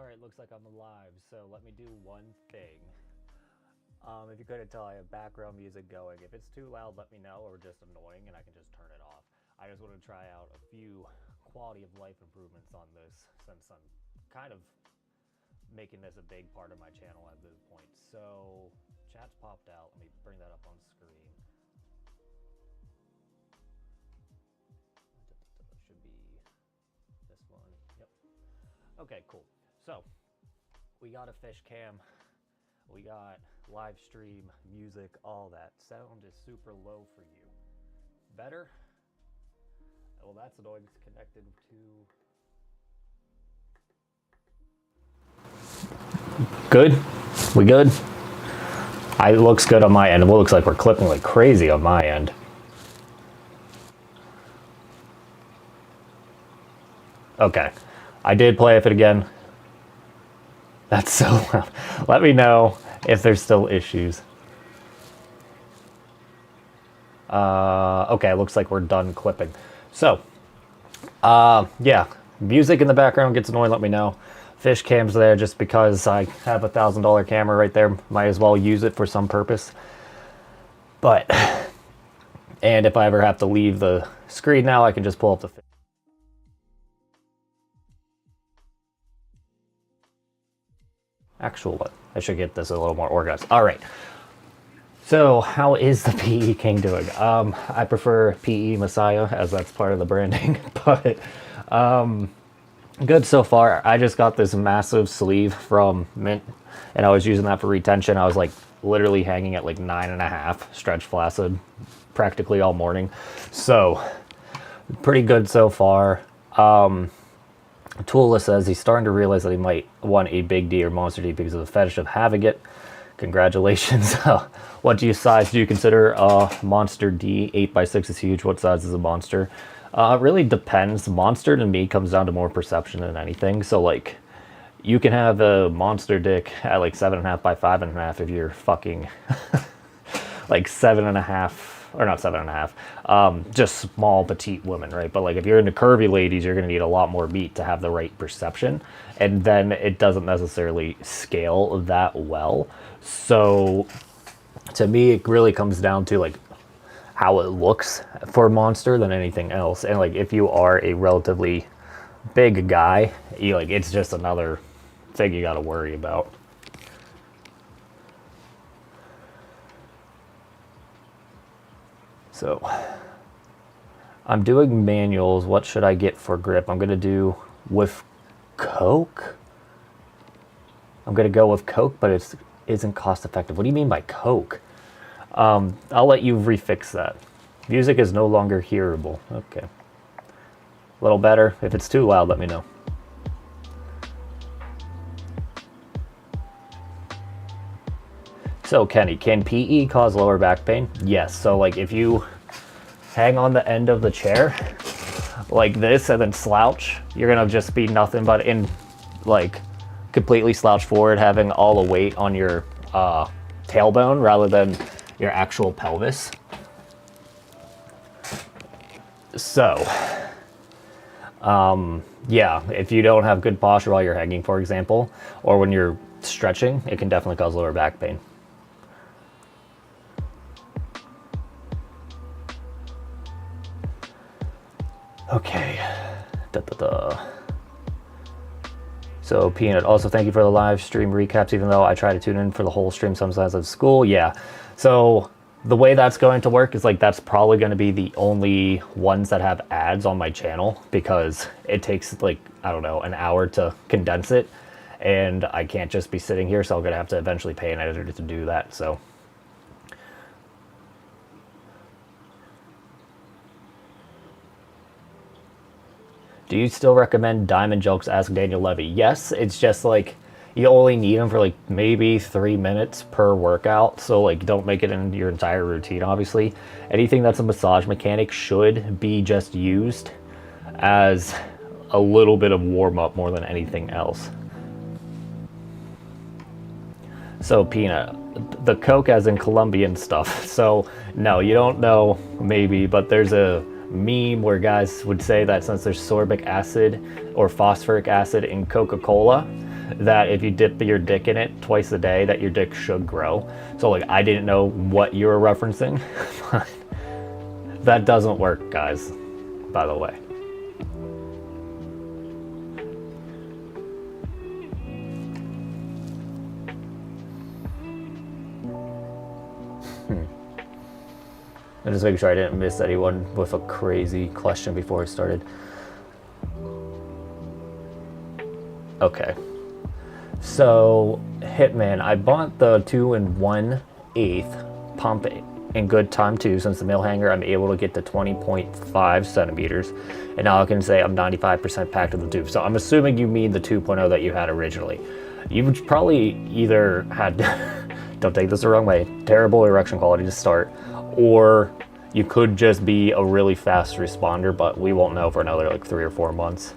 Alright, looks like I'm alive, so let me do one thing. If you couldn't tell, I have background music going. If it's too loud, let me know, or just annoying, and I can just turn it off. I just want to try out a few quality of life improvements on this, since I'm kind of making this a big part of my channel at this point. So, chat's popped out. Let me bring that up on screen. Should be this one. Yep. Okay, cool. So, we got a fish cam, we got live stream, music, all that. Sound is super low for you. Better? Well, that's annoying. It's connected to... Good? We good? It looks good on my end. It looks like we're clipping like crazy on my end. Okay. I did play it again. That's so loud. Let me know if there's still issues. Okay, looks like we're done clipping. So, yeah, music in the background gets annoying, let me know. Fish cam's there just because I have a $1,000 camera right there. Might as well use it for some purpose. But, and if I ever have to leave the screen now, I can just pull up the fish. Actual what? I should get this a little more organized. All right. So how is the PE King doing? I prefer PE Messiah, as that's part of the branding, but good so far. I just got this massive sleeve from Mint, and I was using that for retention. I was like literally hanging at like 9.5 stretch flaccid practically all morning. So pretty good so far. Toolless says he's starting to realize that he might want a big D or monster D because of the fetish of having it. Congratulations. What size do you consider a monster D? 8x6 is huge. What size is a monster? It really depends. Monster to me comes down to more perception than anything. So like, you can have a monster dick at like 7.5 by 5.5 if you're fucking like 7.5. Or not 7.5, just small petite women, right? But like if you're into curvy ladies, you're gonna need a lot more meat to have the right perception, and then it doesn't necessarily scale that well. So to me, it really comes down to like how it looks for monster than anything else. And like if you are a relatively big guy, you like it's just another thing you got to worry about. So, I'm doing manuals. What should I get for grip? I'm going to do with Coke. I'm going to go with Coke, but it isn't cost effective. What do you mean by Coke? I'll let you refix that. Music is no longer hearable. Okay. A little better. If it's too loud, let me know. So Kenny, can PE cause lower back pain? Yes. So like if you hang on the end of the chair like this and then slouch, you're gonna just be nothing but in like completely slouched forward, having all the weight on your tailbone rather than your actual pelvis. So yeah, if you don't have good posture while you're hanging, for example, or when you're stretching, it can definitely cause lower back pain. Okay. So Peanut, also thank you for the live stream recaps, even though I try to tune in for the whole stream sometimes at school. Yeah. So the way that's going to work is like that's probably going to be the only ones that have ads on my channel, because it takes like, I don't know, an hour to condense it, and I can't just be sitting here, so I'm going to have to eventually pay an editor to do that. So do you still recommend Diamond Jokes? Ask Daniel Levy. Yes, it's just like you only need them for like maybe 3 minutes per workout. So like don't make it in your entire routine, obviously. Anything that's a massage mechanic should be just used as a little bit of warm up more than anything else. So Peanut, the Coke as in Colombian stuff. So no, you don't know maybe, but there's a meme where guys would say that since there's sorbic acid or phosphoric acid in Coca-Cola, that if you dip your dick in it twice a day, that your dick should grow. So like, I didn't know what you were referencing. That doesn't work, guys, by the way. I'm just making sure I didn't miss anyone with a crazy question before I started. Okay. So, Hitman, I bought the 2 1/8 pump in good time too. Since the mill hanger, I'm able to get to 20.5 centimeters. And now I can say I'm 95% packed in the tube. So I'm assuming you mean the 2.0 that you had originally. You probably either had, don't take this the wrong way, terrible erection quality to start, or you could just be a really fast responder, but we won't know for another like 3 or 4 months.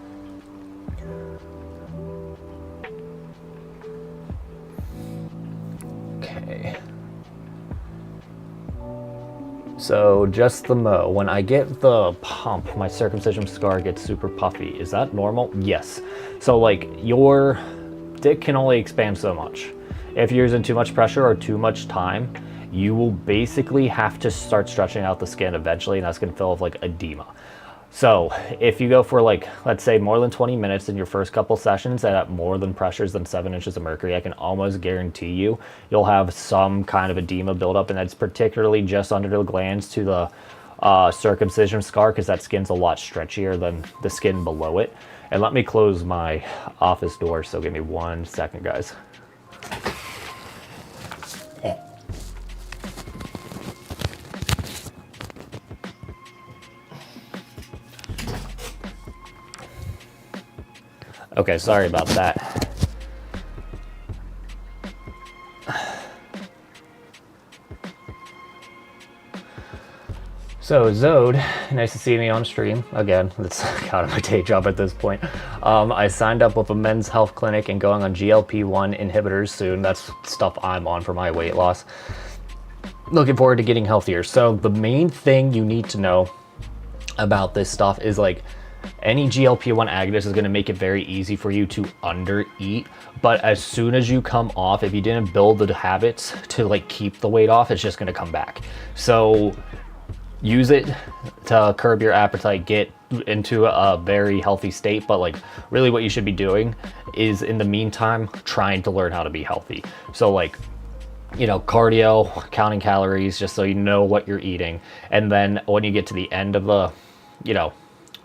Okay. So just the mo. When I get the pump, my circumcision scar gets super puffy. Is that normal? Yes. So like, your dick can only expand so much. If you're using too much pressure or too much time, you will basically have to start stretching out the skin eventually, and that's going to fill with like edema. So if you go for like, let's say more than 20 minutes in your first couple sessions and at more than pressures than 7 inches of mercury, I can almost guarantee you'll have some kind of edema buildup, and that's particularly just under the glands to the circumcision scar, because that skin's a lot stretchier than the skin below it. And let me close my office door, so give me 1 second, guys. Okay, sorry about that. So, Zode, nice to see me on stream. Again, that's kind of my day job at this point. I signed up with a men's health clinic and going on GLP-1 inhibitors soon. That's stuff I'm on for my weight loss. Looking forward to getting healthier. So, the main thing you need to know about this stuff is like, any GLP-1 agonist is going to make it very easy for you to undereat, but as soon as you come off, if you didn't build the habits to like keep the weight off, it's just going to come back. So use it to curb your appetite, get into a very healthy state, but like really what you should be doing is in the meantime trying to learn how to be healthy. So like, you know, cardio, counting calories, just so you know what you're eating, and then when you get to the end of the, you know,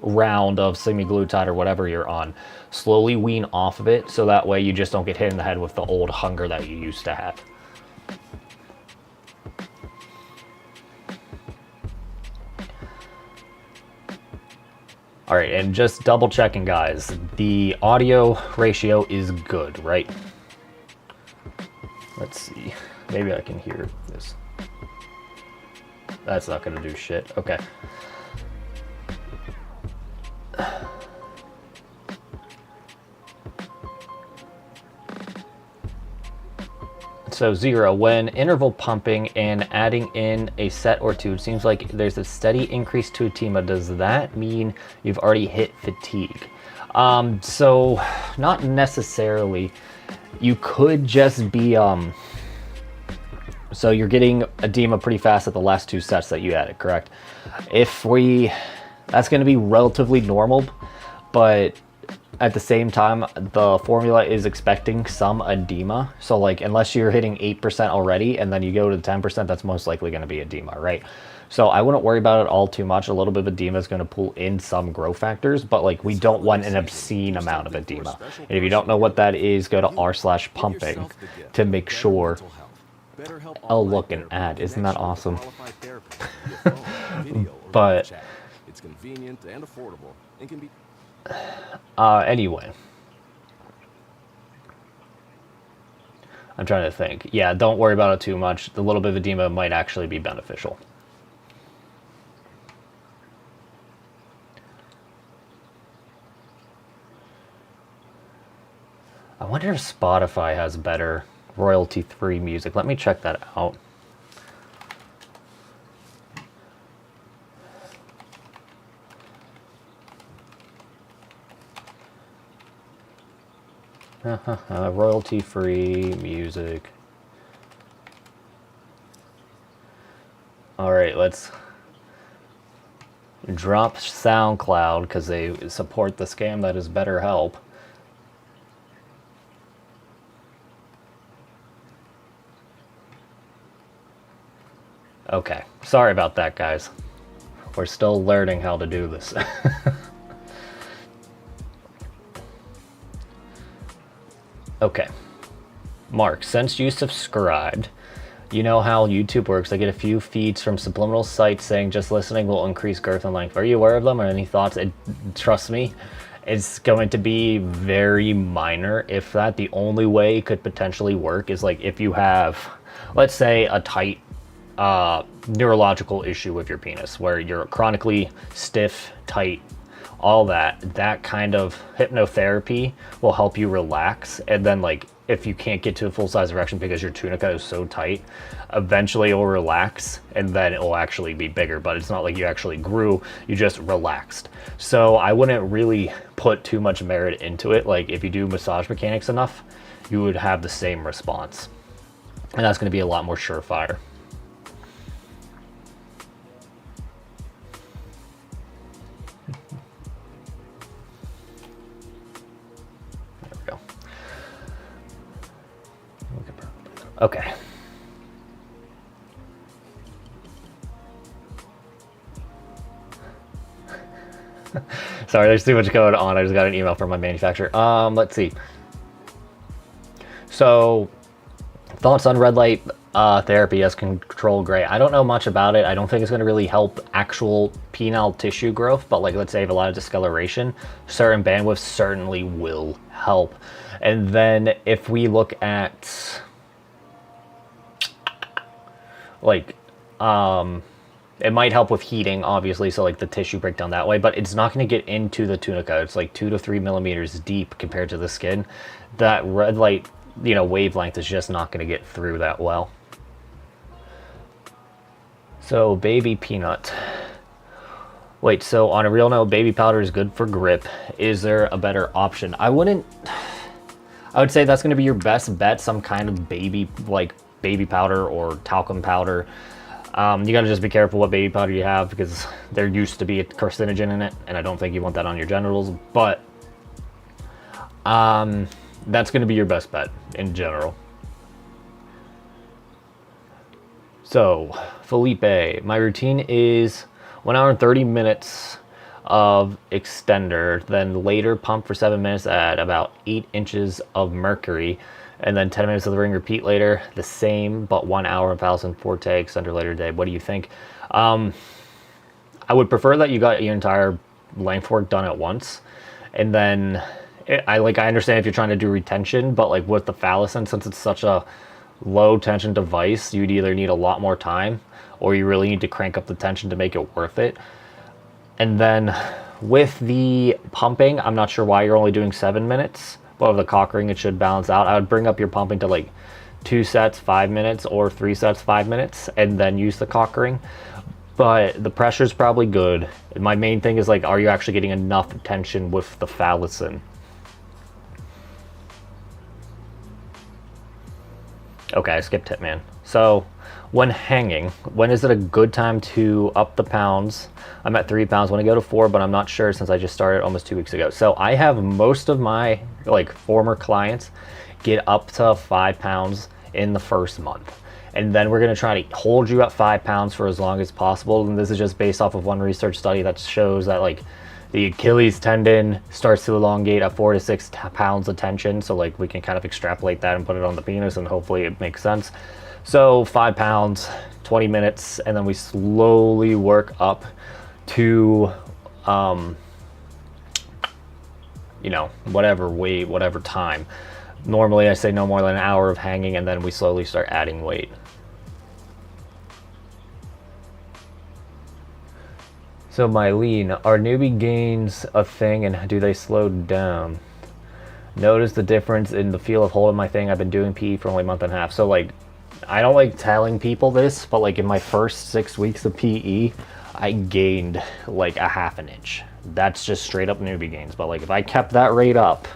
round of semaglutide or whatever you're on, slowly wean off of it, so that way you just don't get hit in the head with the old hunger that you used to have. All right, and just double checking, guys, the audio ratio is good, right? Let's see, maybe I can hear this. That's not gonna do shit. Okay. So 0, when interval pumping and adding in a set or two, it seems like there's a steady increase to edema. Does that mean you've already hit fatigue? So not necessarily. You could just be, so you're getting edema pretty fast at the last 2 sets that you added, correct? That's going to be relatively normal, but at the same time, the formula is expecting some edema. So like, unless you're hitting 8% already and then you go to 10%, that's most likely going to be edema, right? So I wouldn't worry about it all too much. A little bit of edema is going to pull in some growth factors, but like, we don't want an obscene amount of edema. And if you don't know what that is, go to r/pumping to make sure. Oh, look, an ad. Isn't that awesome? But it's convenient and affordable and can be anyway, I'm trying to think. Yeah, don't worry about it too much. The little bit of edema might actually be beneficial. I wonder if Spotify has better royalty-free music. Let me check that out. Royalty-free music. All right, let's drop SoundCloud because they support the scam that is BetterHelp. Okay, sorry about that, guys. We're still learning how to do this. Okay. Mark, since you subscribed, you know how YouTube works. I get a few feeds from subliminal sites saying just listening will increase girth and length. Are you aware of them or any thoughts? Trust me, it's going to be very minor. If that, the only way it could potentially work is like if you have, let's say, a tight neurological issue with your penis where you're chronically stiff, tight, all that kind of hypnotherapy will help you relax. And then like if you can't get to a full size erection because your tunica is so tight, eventually it will relax and then it will actually be bigger. But it's not like you actually grew, you just relaxed. So I wouldn't really put too much merit into it. Like if you do massage mechanics enough, you would have the same response, and that's going to be a lot more surefire. Okay. Sorry, there's too much going on. I just got an email from my manufacturer. Let's see. So, thoughts on red light therapy as control gray. I don't know much about it. I don't think it's going to really help actual penile tissue growth, but like let's say you have a lot of discoloration, certain bandwidths certainly will help. And then if we look at like it might help with heating, obviously, so like the tissue breakdown that way, but it's not going to get into the tunica. It's like 2 to 3 millimeters deep compared to the skin. That red light, you know, wavelength is just not going to get through that well. So baby peanut. Wait, so on a real note, baby powder is good for grip. Is there a better option? I would say that's going to be your best bet, some kind of baby powder or talcum powder. You got to just be careful what baby powder you have because there used to be a carcinogen in it, and I don't think you want that on your genitals. But that's going to be your best bet in general. So, Felipe, my routine is 1 hour and 30 minutes of extender, then later pump for 7 minutes at about 8 inches of mercury, and then 10 minutes of the ring, repeat later, the same, but 1 hour of Falcon Forte extender later day. What do you think? I would prefer that you got your entire length work done at once, and then I understand if you're trying to do retention, but like with the Phallicin, since it's such a low tension device, you'd either need a lot more time or you really need to crank up the tension to make it worth it. And then with the pumping, I'm not sure why you're only doing 7 minutes, but with the cock ring, it should balance out. I would bring up your pumping to like 2 sets, 5 minutes, or 3 sets, 5 minutes, and then use the cock ring. But the pressure is probably good. My main thing is like, are you actually getting enough tension with the Phallicin? Okay, I skipped Hitman. So, when hanging, when is it a good time to up the pounds? I'm at 3 pounds. When I go to 4, but I'm not sure since I just started almost 2 weeks ago. So I have most of my like former clients get up to 5 pounds in the first month. And then we're going to try to hold you at 5 pounds for as long as possible. And this is just based off of one research study that shows that like the Achilles tendon starts to elongate at 4 to 6 pounds of tension. So like we can kind of extrapolate that and put it on the penis and hopefully it makes sense. So 5 pounds, 20 minutes, and then we slowly work up to, you know, whatever weight, whatever time. Normally I say no more than an hour of hanging, and then we slowly start adding weight. So Mylene, are newbie gains a thing and do they slow down? Notice the difference in the feel of holding my thing. I've been doing PE for only a month and a half. So like, I don't like telling people this, but like in my first 6 weeks of PE, I gained like a 1/2 inch. That's just straight up newbie gains. But like if I kept that rate up,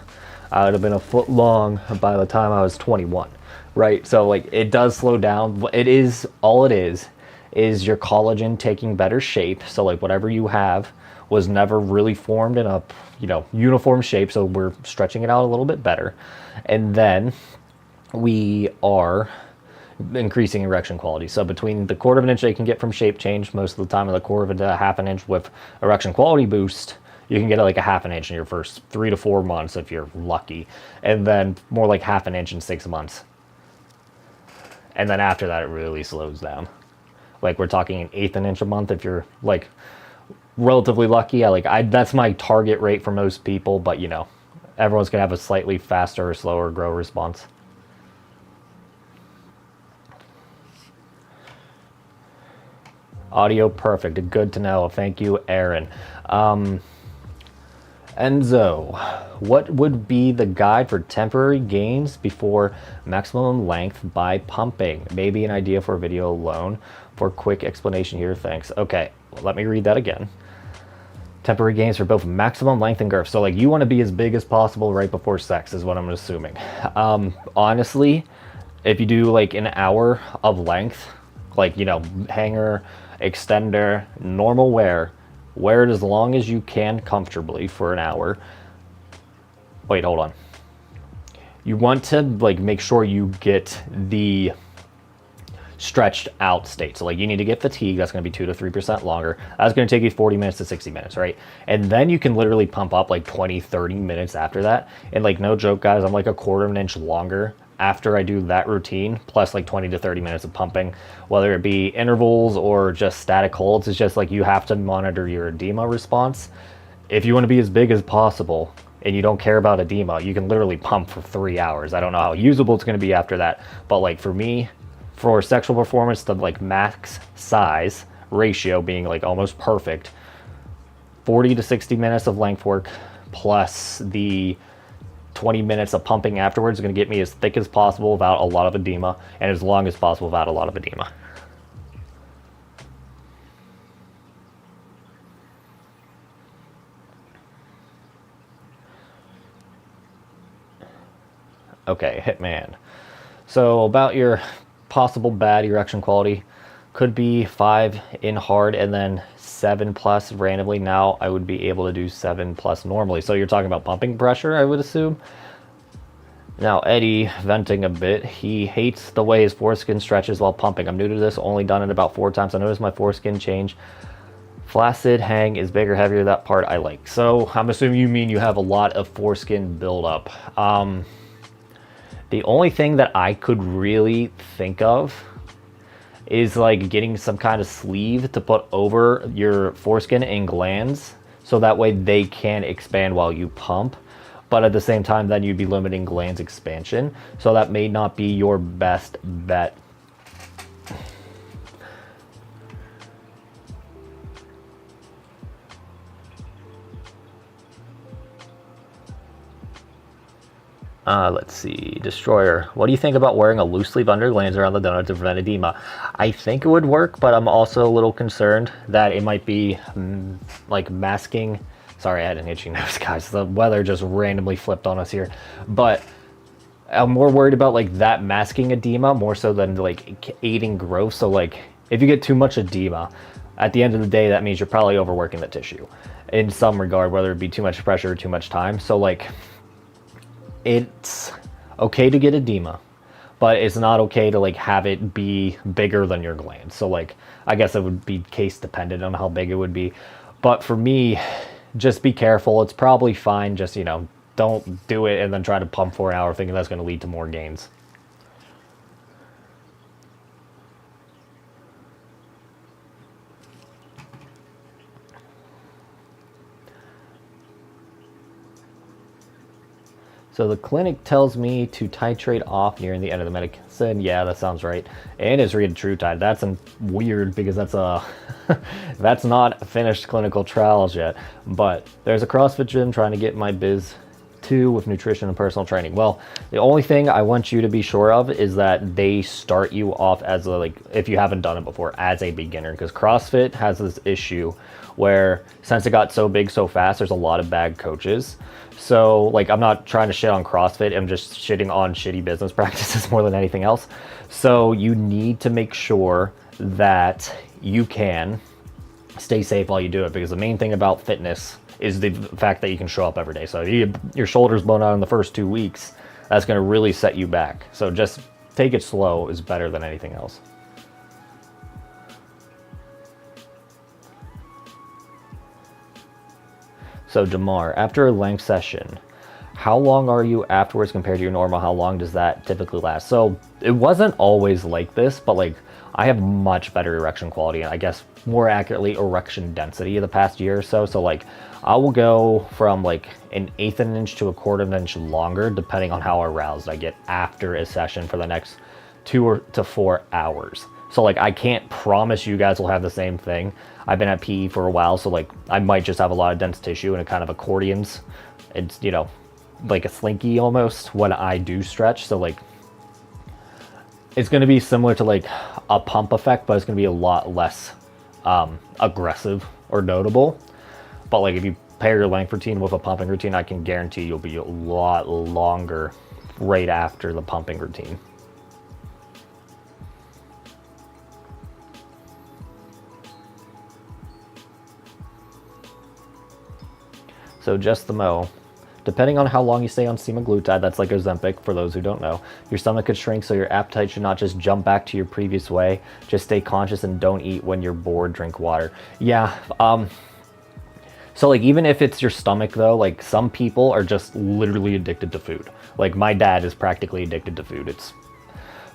I would have been a foot long by the time I was 21, right? So like it does slow down. It is all it is your collagen taking better shape. So like whatever you have was never really formed in a, you know, uniform shape. So we're stretching it out a little bit better. And then we are increasing erection quality. So between the quarter of an inch they can get from shape change most of the time, and the quarter of a half an inch with erection quality boost, you can get like a half an inch in your first 3 to 4 months if you're lucky, and then more like half an inch in 6 months. And then after that, it really slows down. Like we're talking an eighth an inch a month if you're like relatively lucky. That's my target rate for most people, but you know, everyone's gonna have a slightly faster or slower grow response. Audio perfect. Good to know. Thank you, Aaron. Enzo, what would be the guide for temporary gains before maximum length by pumping? Maybe an idea for a video alone. For quick explanation here, thanks. Okay, well, let me read that again. Temporary gains for both maximum length and girth. So like you want to be as big as possible right before sex is what I'm assuming. Honestly, if you do like an hour of length, like, you know, hanger, extender, normal wear it as long as you can comfortably for an hour. Wait, hold on. You want to like make sure you get the stretched out state. So like you need to get fatigue. That's going to be 2 to 3% longer. That's going to take you 40 minutes to 60 minutes, right? And then you can literally pump up like 20, 30 minutes after that. And like, no joke, guys, I'm like a quarter of an inch longer after I do that routine, plus like 20 to 30 minutes of pumping, whether it be intervals or just static holds. It's just like you have to monitor your edema response. If you want to be as big as possible and you don't care about edema, you can literally pump for 3 hours. I don't know how usable it's going to be after that, but like for me, for sexual performance, the like max size ratio being like almost perfect, 40 to 60 minutes of length work plus the 20 minutes of pumping afterwards is going to get me as thick as possible without a lot of edema, and as long as possible without a lot of edema. Okay, Hitman. So about your possible bad erection quality, could be 5 in hard and then 7 plus randomly. Now I would be able to do 7 plus normally. So you're talking about pumping pressure, I would assume. Now Eddie, venting a bit, he hates the way his foreskin stretches while pumping. I'm new to this, only done it about 4 times. I noticed my foreskin change. Flaccid hang is bigger, heavier, that part I like. So I'm assuming you mean you have a lot of foreskin buildup. The only thing that I could really think of is like getting some kind of sleeve to put over your foreskin and glands so that way they can expand while you pump, but at the same time then you'd be limiting glands expansion, so that may not be your best bet. Let's see, Destroyer. What do you think about wearing a loose sleeve under glands around the donut to prevent edema? I think it would work, but I'm also a little concerned that it might be like masking. Sorry, I had an itchy nose, guys. The weather just randomly flipped on us here. But I'm more worried about like that masking edema more so than like aiding growth. So like if you get too much edema, at the end of the day, that means you're probably overworking the tissue in some regard, whether it be too much pressure or too much time. So like, it's okay to get edema, but it's not okay to like have it be bigger than your glands. So like, I guess it would be case dependent on how big it would be. But for me, just be careful. It's probably fine. Just, you know, don't do it and then try to pump for an hour thinking that's going to lead to more gains. So the clinic tells me to titrate off near the end of the medicine. Yeah, that sounds right. And is read true tide. That's weird because that's a that's not finished clinical trials yet. But there's a CrossFit gym trying to get my biz 2 with nutrition and personal training. Well, the only thing I want you to be sure of is that they start you off as a, like, if you haven't done it before, as a beginner, because CrossFit has this issue where since it got so big so fast, there's a lot of bad coaches. So like, I'm not trying to shit on CrossFit, I'm just shitting on shitty business practices more than anything else. So you need to make sure that you can stay safe while you do it, because the main thing about fitness is the fact that you can show up every day. So if your shoulder's blown out in the first 2 weeks, that's going to really set you back. So just take it slow is better than anything else. So Jamar, after a length session, how long are you afterwards compared to your normal? How long does that typically last? So it wasn't always like this, but like, I have much better erection quality, and I guess more accurately erection density in the past year or so. So like, I will go from like 1/8 of an inch to 1/4 of an inch longer, depending on how aroused I get after a session for the next 2 to 4 hours. So like, I can't promise you guys will have the same thing. I've been at PE for a while, so like, I might just have a lot of dense tissue and it kind of accordions. It's, you know, like a slinky almost when I do stretch. So like, it's going to be similar to like a pump effect, but it's going to be a lot less aggressive or notable. But like, if you pair your length routine with a pumping routine, I can guarantee you'll be a lot longer right after the pumping routine. So just the mo. Depending on how long you stay on semaglutide, that's like Ozempic for those who don't know, your stomach could shrink, so your appetite should not just jump back to your previous way. Just stay conscious and don't eat when you're bored, drink water. Yeah, so like, even if it's your stomach though, like some people are just literally addicted to food. Like my dad is practically addicted to food.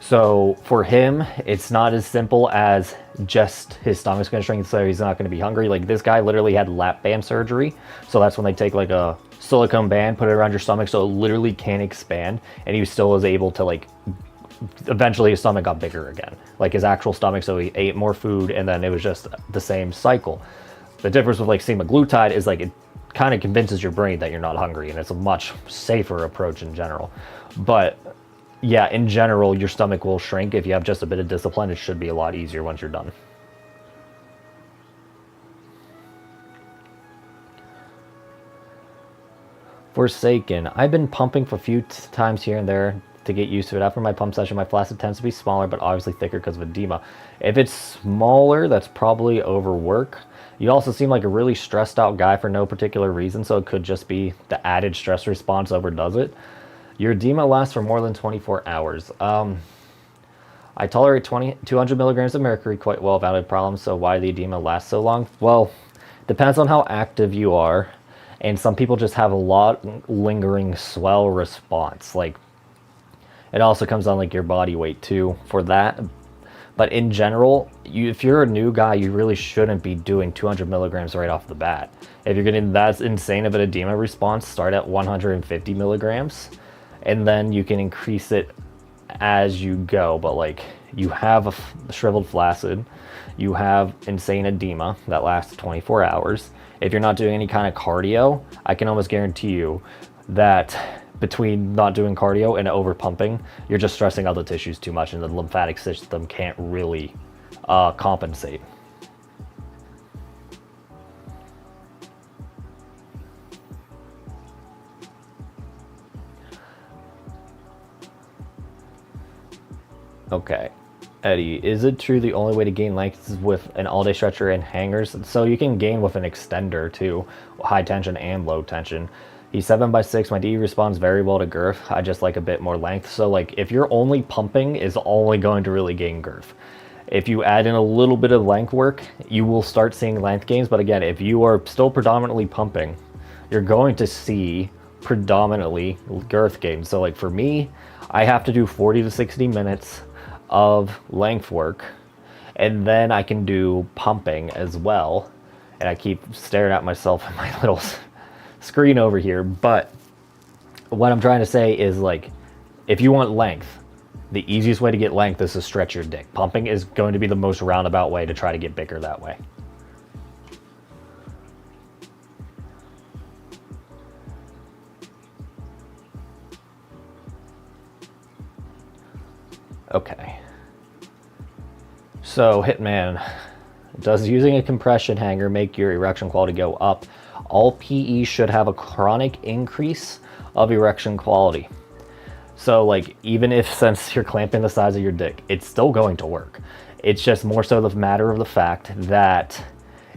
So for him, it's not as simple as just his stomach's gonna shrink, so he's not gonna be hungry. Like this guy literally had lap band surgery. So that's when they take like a silicone band, put it around your stomach so it literally can't expand, and he still was able to like, eventually his stomach got bigger again, like his actual stomach, so he ate more food, and then it was just the same cycle. The difference with like semaglutide is like, it kind of convinces your brain that you're not hungry, and it's a much safer approach in general. But yeah, in general, your stomach will shrink. If you have just a bit of discipline, it should be a lot easier once you're done. Forsaken. I've been pumping for a few times here and there to get used to it. After my pump session, my flaccid tends to be smaller, but obviously thicker because of edema. If it's smaller, that's probably overwork. You also seem like a really stressed out guy for no particular reason, so it could just be the added stress response overdoes it. Your edema lasts for more than 24 hours. I tolerate 200 milligrams of mercury quite well without a problem, so why the edema lasts so long? Well, depends on how active you are. And some people just have a lot lingering swell response. Like, it also comes on like your body weight too for that. But in general, if you're a new guy, you really shouldn't be doing 200 milligrams right off the bat. If you're getting that insane of an edema response, start at 150 milligrams, and then you can increase it as you go. But like, you have a shriveled flaccid, you have insane edema that lasts 24 hours. If you're not doing any kind of cardio, I can almost guarantee you that between not doing cardio and over pumping, you're just stressing out the tissues too much, and the lymphatic system can't really compensate. Okay. Eddie, is it true the only way to gain length is with an all-day stretcher and hangers? So you can gain with an extender too, high tension and low tension. He's 7x6. My DE responds very well to girth. I just like a bit more length. So like, if you're only pumping, is only going to really gain girth. If you add in a little bit of length work, you will start seeing length gains. But again, if you are still predominantly pumping, you're going to see predominantly girth gains. So like for me, I have to do 40 to 60 minutes of length work, and then I can do pumping as well. And I keep staring at myself in my little screen over here, but what I'm trying to say is, like, if you want length, the easiest way to get length is to stretch your dick. Pumping is going to be the most roundabout way to try to get bigger that way. Okay. So, Hitman, does using a compression hanger make your erection quality go up? All PE should have a chronic increase of erection quality. So, like, even if, since you're clamping the size of your dick, it's still going to work. It's just more so the matter of the fact that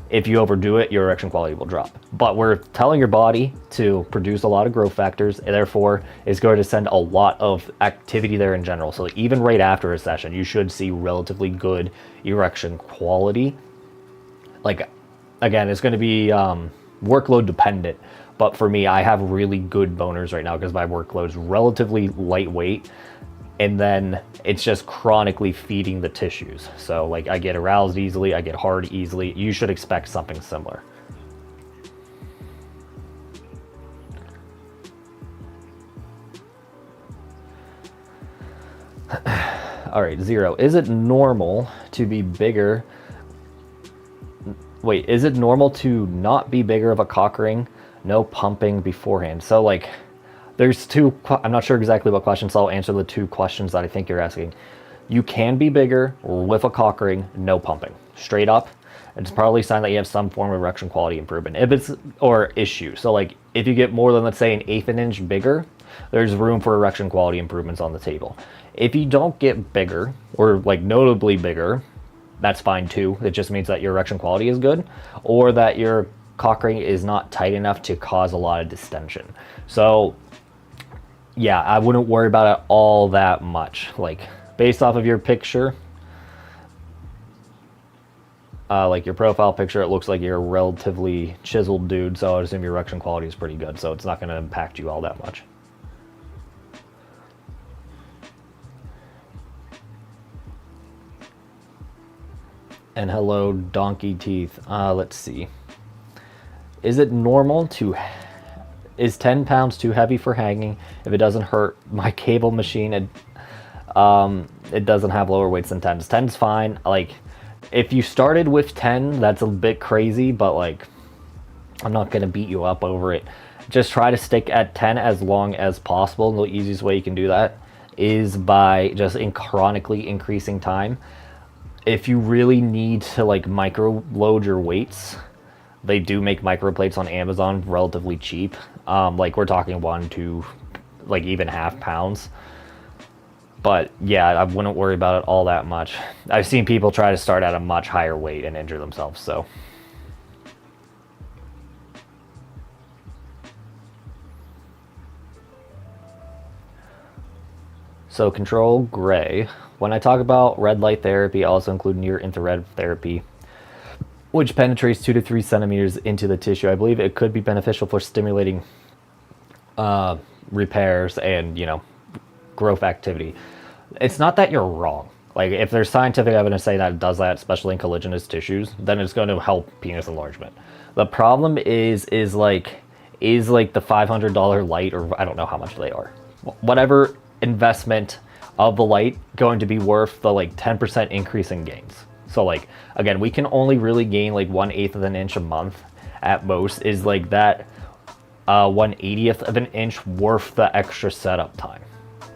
if you overdo it, your erection quality will drop. But we're telling your body to produce a lot of growth factors, and therefore it's going to send a lot of activity there in general. So even right after a session, you should see relatively good erection quality. Like, again, it's going to be workload dependent. But for me, I have really good boners right now because my workload is relatively lightweight. And then it's just chronically feeding the tissues. So like I get aroused easily, I get hard easily. You should expect something similar. All right, Zero. Is it normal to be bigger? Wait, is it normal to not be bigger of a cock ring? No pumping beforehand. So like, there's two, I'm not sure exactly what questions, so I'll answer the two questions that I think you're asking. You can be bigger with a cock ring, no pumping. Straight up, it's probably a sign that you have some form of erection quality improvement. If it's, or issue. So like, if you get more than, let's say, an eighth an inch bigger, there's room for erection quality improvements on the table. If you don't get bigger, or like notably bigger, that's fine too. It just means that your erection quality is good, or that your cock ring is not tight enough to cause a lot of distension. So yeah, I wouldn't worry about it all that much. Like, based off of your picture, like your profile picture, it looks like you're a relatively chiseled dude, so I would assume your erection quality is pretty good, so it's not going to impact you all that much. And hello, Donkey Teeth. Let's see. Is it normal to... Is 10 pounds too heavy for hanging? If it doesn't hurt my cable machine, it doesn't have lower weights than 10. 10's fine. Like, if you started with 10, that's a bit crazy, but like, I'm not going to beat you up over it. Just try to stick at 10 as long as possible. And the easiest way you can do that is by just chronically increasing time. If you really need to like micro load your weights, they do make micro plates on Amazon relatively cheap. Like we're talking 1 to like even half pounds. But yeah, I wouldn't worry about it all that much. I've seen people try to start at a much higher weight and injure themselves, so. So Control Gray. When I talk about red light therapy, I also include near infrared therapy, which penetrates 2 to 3 centimeters into the tissue. I believe it could be beneficial for stimulating repairs and, you know, growth activity. It's not that you're wrong. Like, if there's scientific evidence saying that it does that, especially in collagenous tissues, then it's going to help penis enlargement. The problem is like the $500 light, or I don't know how much they are, whatever investment of the light going to be worth the like 10% increase in gains. So like, again, we can only really gain like 1/8 of an inch a month at most. Is like that 1/80th of an inch worth the extra setup time?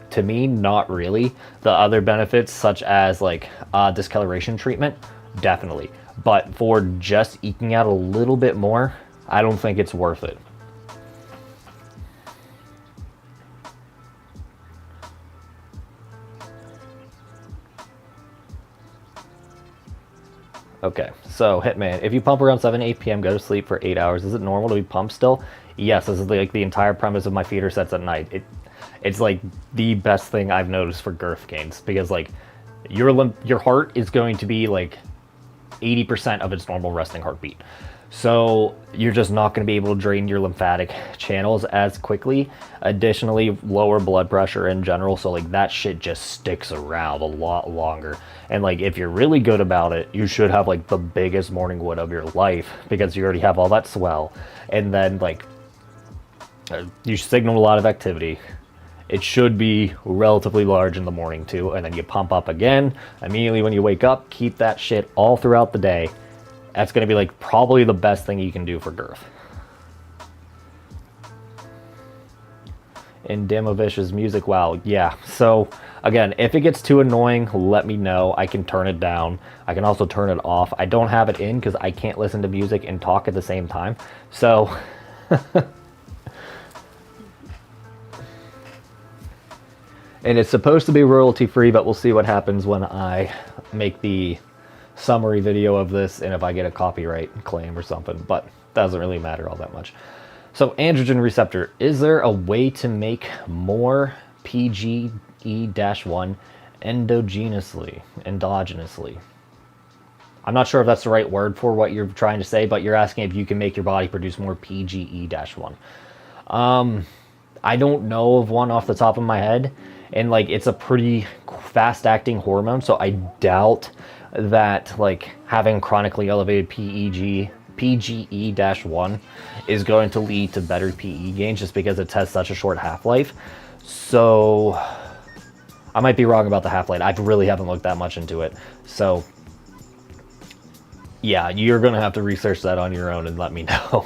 To me, not really. The other benefits, such as like discoloration treatment, definitely. But for just eking out a little bit more, I don't think it's worth it. Okay, so Hitman, if you pump around 7, 8 p.m., go to sleep for 8 hours, is it normal to be pumped still? Yes, this is like the entire premise of my feeder sets at night. It's like the best thing I've noticed for girth gains, because like your heart is going to be like 80% of its normal resting heartbeat. So you're just not going to be able to drain your lymphatic channels as quickly. Additionally, lower blood pressure in general, so like that shit just sticks around a lot longer. And like, if you're really good about it, you should have like the biggest morning wood of your life, because you already have all that swell. And then like, you signal a lot of activity. It should be relatively large in the morning too, and then you pump up again immediately when you wake up. Keep that shit all throughout the day. That's going to be like probably the best thing you can do for girth. And Damovish's music, wow, yeah. So again, if it gets too annoying, let me know. I can turn it down. I can also turn it off. I don't have it in because I can't listen to music and talk at the same time. So and it's supposed to be royalty free, but we'll see what happens when I make the summary video of this and if I get a copyright claim or something, but that doesn't really matter all that much. So androgen receptor, is there a way to make more PGE-1 endogenously? I'm not sure if that's the right word for what you're trying to say, but you're asking if you can make your body produce more PGE-1. I don't know of one off the top of my head, and like it's a pretty fast acting hormone, so I doubt that like having chronically elevated PGE-1 is going to lead to better PE gains just because it has such a short half-life. So I might be wrong about the half-life. I really haven't looked that much into it. So yeah, you're going to have to research that on your own and let me know.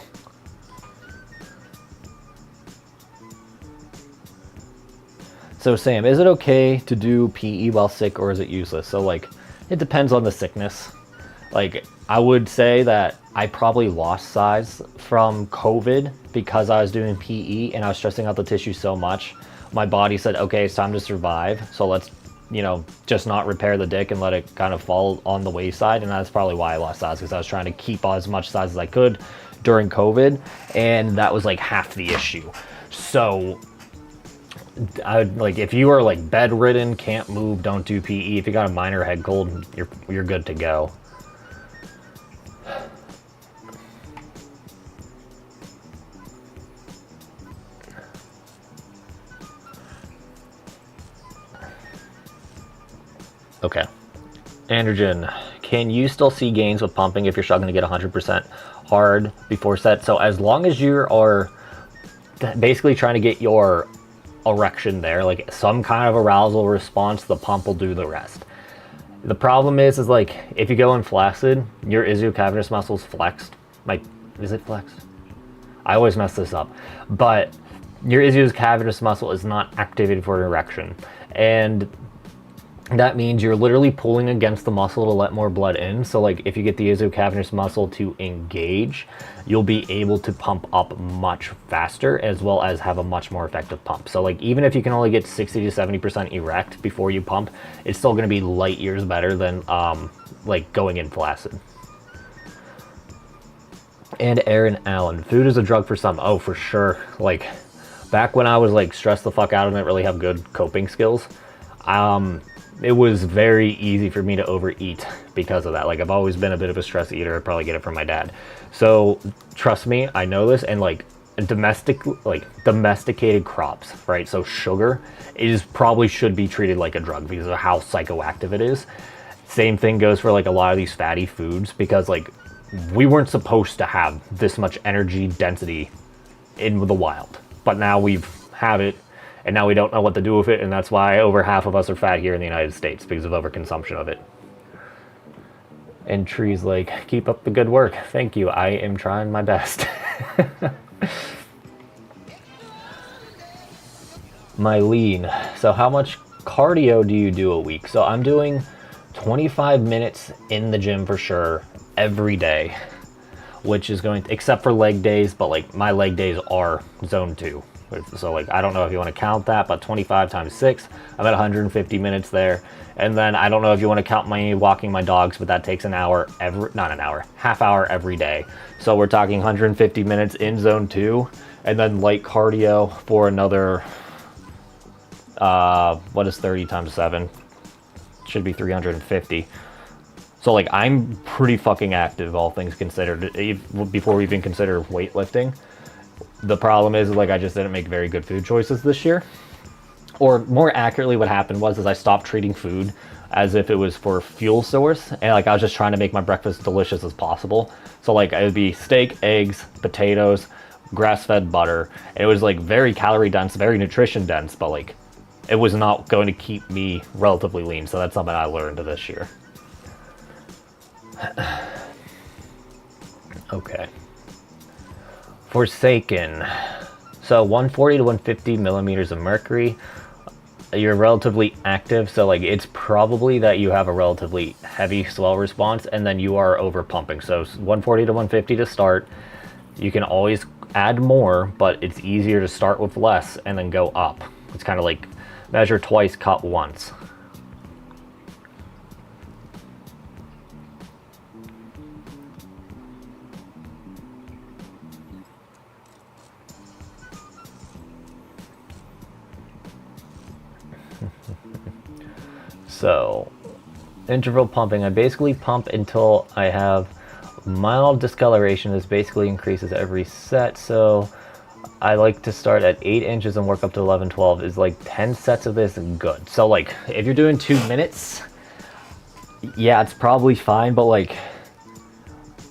So Sam, is it okay to do PE while sick or is it useless? So like, it depends on the sickness. Like, I would say that I probably lost size from COVID because I was doing PE and I was stressing out the tissue so much. My body said, okay, it's time to survive. So let's, you know, just not repair the dick and let it kind of fall on the wayside. And that's probably why I lost size, because I was trying to keep as much size as I could during COVID. And that was like half the issue. So I would, like, if you are like bedridden, can't move, don't do PE. If you got a minor head cold, you're good to go. Okay. Androgen, can you still see gains with pumping if you're struggling to get 100% hard before set? So as long as you are basically trying to get your erection there, like some kind of arousal response, the pump will do the rest. The problem is like if you go in flaccid, your ischiocavitous muscle's flexed. Like, is it flexed? I always mess this up. But your ischiocavitous muscle is not activated for an erection. And that means you're literally pulling against the muscle to let more blood in. So like if you get the ischiocavitous muscle to engage, you'll be able to pump up much faster as well as have a much more effective pump. So like even if you can only get 60 to 70% erect before you pump, it's still going to be light years better than like going in flaccid. And Aaron Allen, food is a drug for some. Oh, for sure. Like back when I was like stressed the fuck out and didn't really have good coping skills, it was very easy for me to overeat because of that. Like I've always been a bit of a stress eater. I'd probably get it from my dad. So trust me, I know this. And like domesticated crops, right? So sugar is probably should be treated like a drug because of how psychoactive it is. Same thing goes for like a lot of these fatty foods, because like we weren't supposed to have this much energy density in the wild, but now we have it. And now we don't know what to do with it, and that's why over half of us are fat here in the United States, because of overconsumption of it. And Tree's like, keep up the good work. Thank you. I am trying my best. Mylene, so how much cardio do you do a week? So I'm doing 25 minutes in the gym for sure every day, which is going to, except for leg days, but like my leg days are zone 2. So like, I don't know if you want to count that, but 25 times 6, I'm at 150 minutes there. And then I don't know if you want to count my walking my dogs, but that takes an hour not an hour, half hour every day. So we're talking 150 minutes in zone 2, and then light cardio for another, what is 30 times 7? Should be 350. So like, I'm pretty fucking active, all things considered, before we even consider weightlifting. The problem is, like, I just didn't make very good food choices this year. Or more accurately, what happened was I stopped treating food as if it was for fuel source. And like, I was just trying to make my breakfast delicious as possible. So like, it would be steak, eggs, potatoes, grass-fed butter. It was like very calorie dense, very nutrition dense, but like, it was not going to keep me relatively lean. So that's something I learned this year. Okay. Forsaken. So 140 to 150 millimeters of mercury. You're relatively active, so like it's probably that you have a relatively heavy swell response, and then you are over pumping. So 140 to 150 to start. You can always add more, but it's easier to start with less and then go up. It's kind of like measure twice, cut once. So, interval pumping, I basically pump until I have mild discoloration. This basically increases every set, so I like to start at 8 inches and work up to 11, 12. Is like 10 sets of this good. So like, if you're doing 2 minutes, yeah, it's probably fine, but like,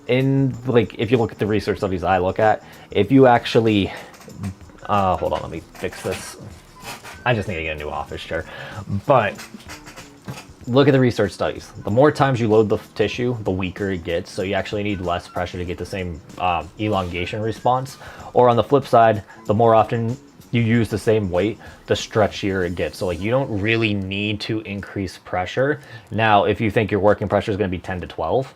if you look at the research studies I look at, if you actually, hold on, let me fix this. I just need to get a new office chair, but look at the research studies. The more times you load the tissue, the weaker it gets. So you actually need less pressure to get the same elongation response. Or on the flip side, the more often you use the same weight, the stretchier it gets. So like you don't really need to increase pressure. Now, if you think your working pressure is going to be 10 to 12,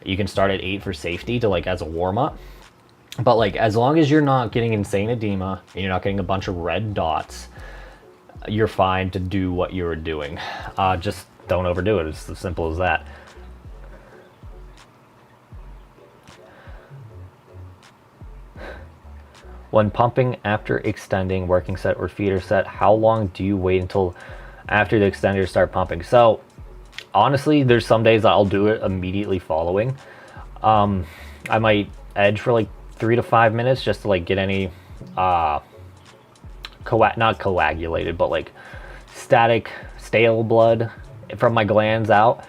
you can start at 8 for safety to like as a warm up. But like as long as you're not getting insane edema and you're not getting a bunch of red dots, you're fine to do what you're doing. Just don't overdo it. It's as simple as that. When pumping after extending working set or feeder set, how long do you wait until after the extender start pumping? So honestly, there's some days that I'll do it immediately following. I might edge for like 3 to 5 minutes just to like get any not coagulated, but like static stale blood from my glands out.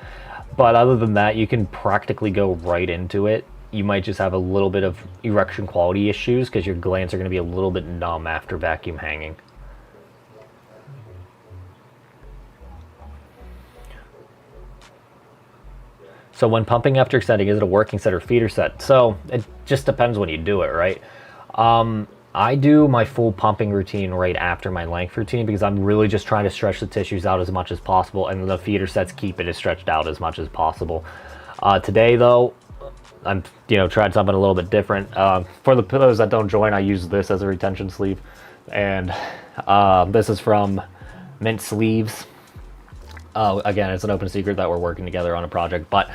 But other than that, you can practically go right into it. You might just have a little bit of erection quality issues because your glands are going to be a little bit numb after vacuum hanging. So when pumping after extending, is it a working set or feeder set? So it just depends when you do it, right? I do my full pumping routine right after my length routine because I'm really just trying to stretch the tissues out as much as possible, and the feeder sets keep it as stretched out as much as possible. Today though, I'm trying something a little bit different. For the pillows that don't join, I use this as a retention sleeve, and this is from Mint Sleeves. Again, it's an open secret that we're working together on a project, but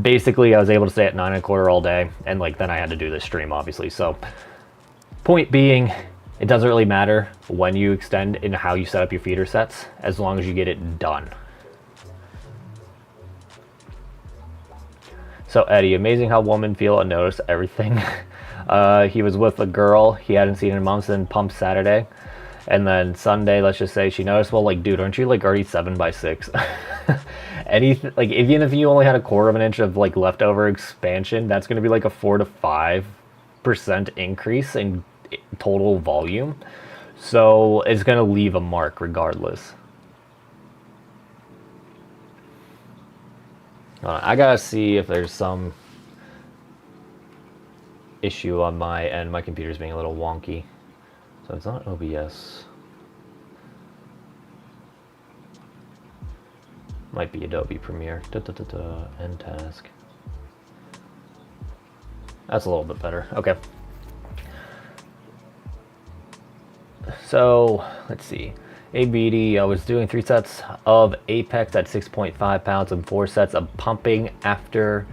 basically I was able to stay at 9.25 all day, and like then I had to do this stream obviously. So point being, it doesn't really matter when you extend and how you set up your feeder sets, as long as you get it done. So Eddie, amazing how women feel and notice everything. He was with a girl he hadn't seen in months, and pumped Saturday. And then Sunday, let's just say she noticed, well, like, dude, aren't you like already 7x6? Anything, like, even if you only had 1/4 inch of like leftover expansion, that's going to be like a 4 to 5% increase in total volume. So it's going to leave a mark regardless. I gotta see if there's some issue on my end. My computer's being a little wonky. So it's not OBS. Might be Adobe Premiere. End task. That's a little bit better. Okay. So let's see. ABD, I was doing 3 sets of Apex at 6.5 pounds and 4 sets of pumping after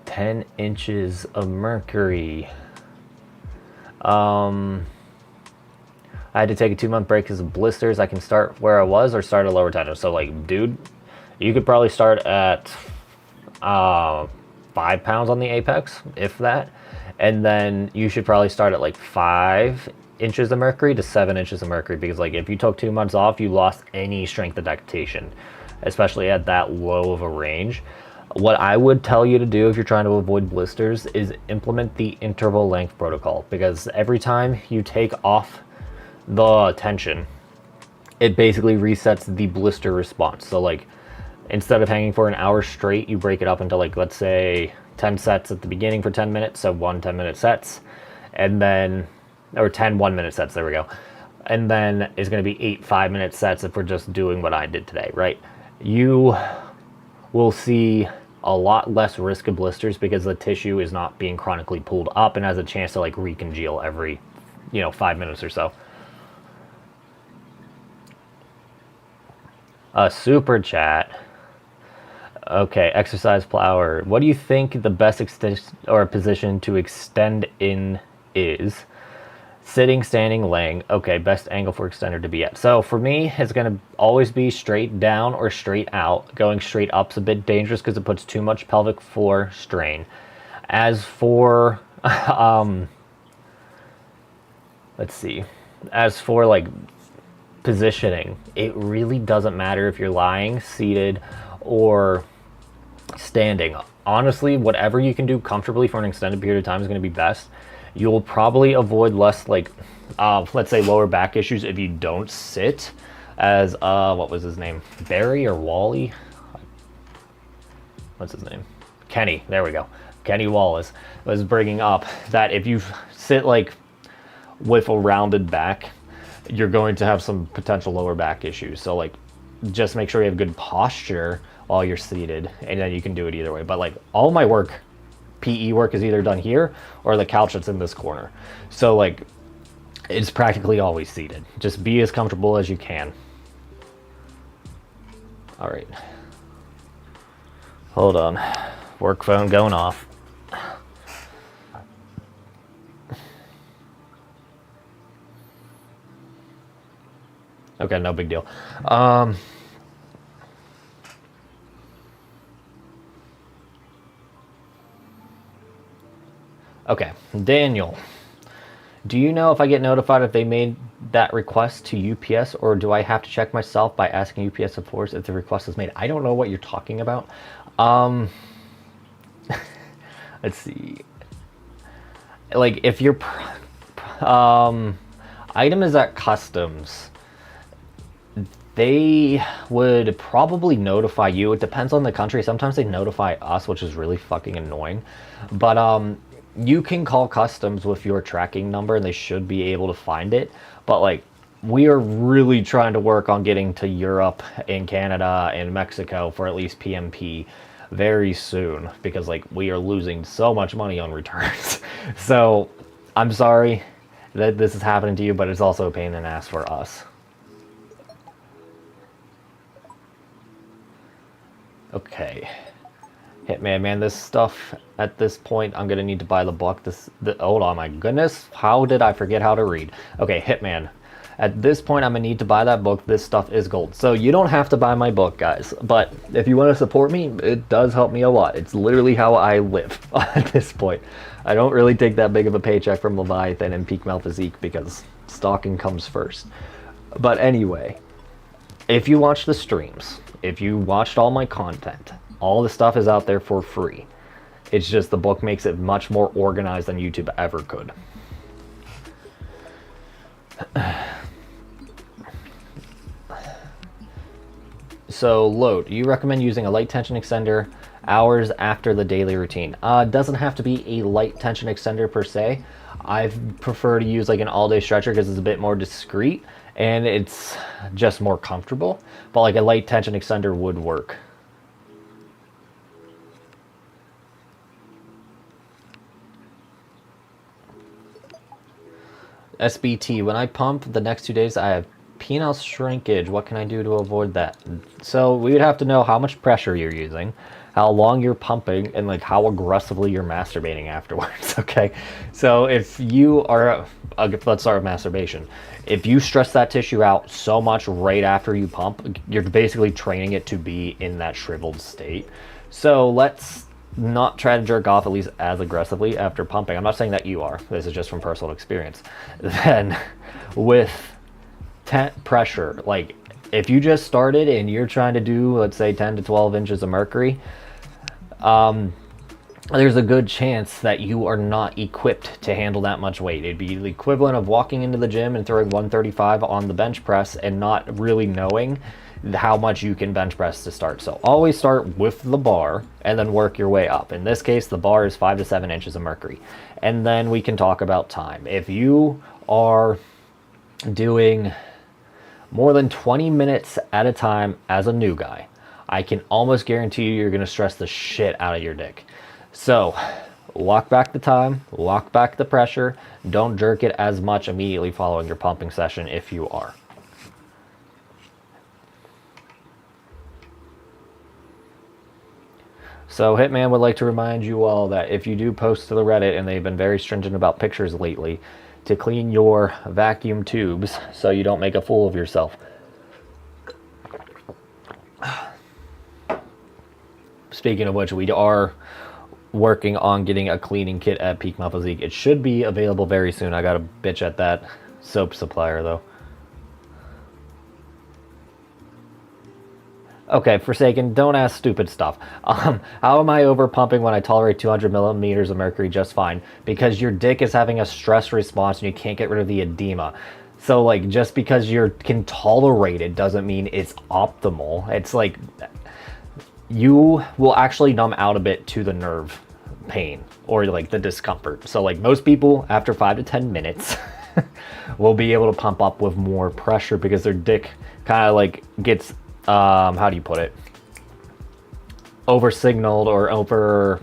10 inches of mercury. I had to take a 2-month break because of blisters. I can start where I was or start at lower tendon. So like, dude, you could probably start at 5 pounds on the Apex, if that. And then you should probably start at like 5 inches of mercury to 7 inches of mercury, because like if you took 2 months off, you lost any strength adaptation, especially at that low of a range. What I would tell you to do if you're trying to avoid blisters is implement the interval length protocol, because every time you take off the tension, it basically resets the blister response. So like, instead of hanging for an hour straight, you break it up into like, let's say 10 sets at the beginning for 10 minutes, so 1 10-minute sets, and then or 10 1-minute sets, there we go. And then it's going to be 8 5-minute sets if we're just doing what I did today, right? You will see a lot less risk of blisters because the tissue is not being chronically pulled up and has a chance to like recongeal every, 5 minutes or so. Super chat. Okay, exercise flower. What do you think the best position to extend in is? Sitting, standing, laying. Okay, best angle for extender to be at. So for me, it's going to always be straight down or straight out. Going straight up's a bit dangerous because it puts too much pelvic floor strain. As for, let's see. As for like positioning, it really doesn't matter if you're lying, seated, or standing. Honestly, whatever you can do comfortably for an extended period of time is going to be best. You'll probably avoid less like let's say lower back issues if you don't sit, as what was his name, Barry or Wally, what's his name, Kenny, there we go, Kenny Wallace was bringing up that if you sit like with a rounded back, you're going to have some potential lower back issues. So like just make sure you have good posture while you're seated, and then you can do it either way. But like all my work, PE work, is either done here or the couch that's in this corner. So like it's practically always seated. Just be as comfortable as you can. All right. Hold on. Work phone going off. Okay, no big deal. Okay, Daniel, do you know if I get notified if they made that request to UPS, or do I have to check myself by asking UPS support if the request is made? I don't know what you're talking about. Let's see. Like if your item is at customs, they would probably notify you. It depends on the country. Sometimes they notify us, which is really fucking annoying. But you can call customs with your tracking number and they should be able to find it. But like, we are really trying to work on getting to Europe and Canada and Mexico for at least PMP very soon, because like we are losing so much money on returns. So I'm sorry that this is happening to you, but it's also a pain in the ass for us. Okay, Hitman, man, this stuff at this point, I'm gonna need to buy the book. Hold on, my goodness, how did I forget how to read? Okay, Hitman, at this point, I'm gonna need to buy that book. This stuff is gold. So you don't have to buy my book, guys, but if you want to support me, it does help me a lot. It's literally how I live at this point. I don't really take that big of a paycheck from Leviathan and Peak Male Physique because stocking comes first. But anyway, if you watch the streams, if you watched all my content, all the stuff is out there for free. It's just the book makes it much more organized than YouTube ever could. So, Load, you recommend using a light tension extender hours after the daily routine? Doesn't have to be a light tension extender per se. I prefer to use like an all-day stretcher because it's a bit more discreet and it's just more comfortable. But like a light tension extender would work. SBT, when I pump the next 2 days, I have penile shrinkage. What can I do to avoid that? So we would have to know how much pressure you're using, how long you're pumping, and like how aggressively you're masturbating afterwards. Okay, so if you are, let's start with masturbation. If you stress that tissue out so much right after you pump, you're basically training it to be in that shriveled state. So let's not try to jerk off at least as aggressively after pumping. I'm not saying that you are. This is just from personal experience. Then with pressure, like if you just started and you're trying to do, let's say 10 to 12 inches of mercury, there's a good chance that you are not equipped to handle that much weight. It'd be the equivalent of walking into the gym and throwing 135 on the bench press and not really knowing how much you can bench press to start. So always start with the bar and then work your way up. In this case, the bar is 5 to 7 inches of mercury. And then we can talk about time. If you are doing more than 20 minutes at a time as a new guy, I can almost guarantee you're going to stress the shit out of your dick. So walk back the time, walk back the pressure. Don't jerk it as much immediately following your pumping session if you are. So Hitman would like to remind you all that if you do post to the Reddit, and they've been very stringent about pictures lately, to clean your vacuum tubes so you don't make a fool of yourself. Speaking of which, we are working on getting a cleaning kit at Peak My Physique. It should be available very soon. I got a bitch at that soap supplier though. Okay, Forsaken, don't ask stupid stuff. How am I over pumping when I tolerate 200 millimeters of mercury just fine? Because your dick is having a stress response and you can't get rid of the edema. So like, just because you can tolerate it doesn't mean it's optimal. It's like, you will actually numb out a bit to the nerve pain or like the discomfort. So like most people after 5 to 10 minutes will be able to pump up with more pressure because their dick kind of like gets how do you put it, over signaled or over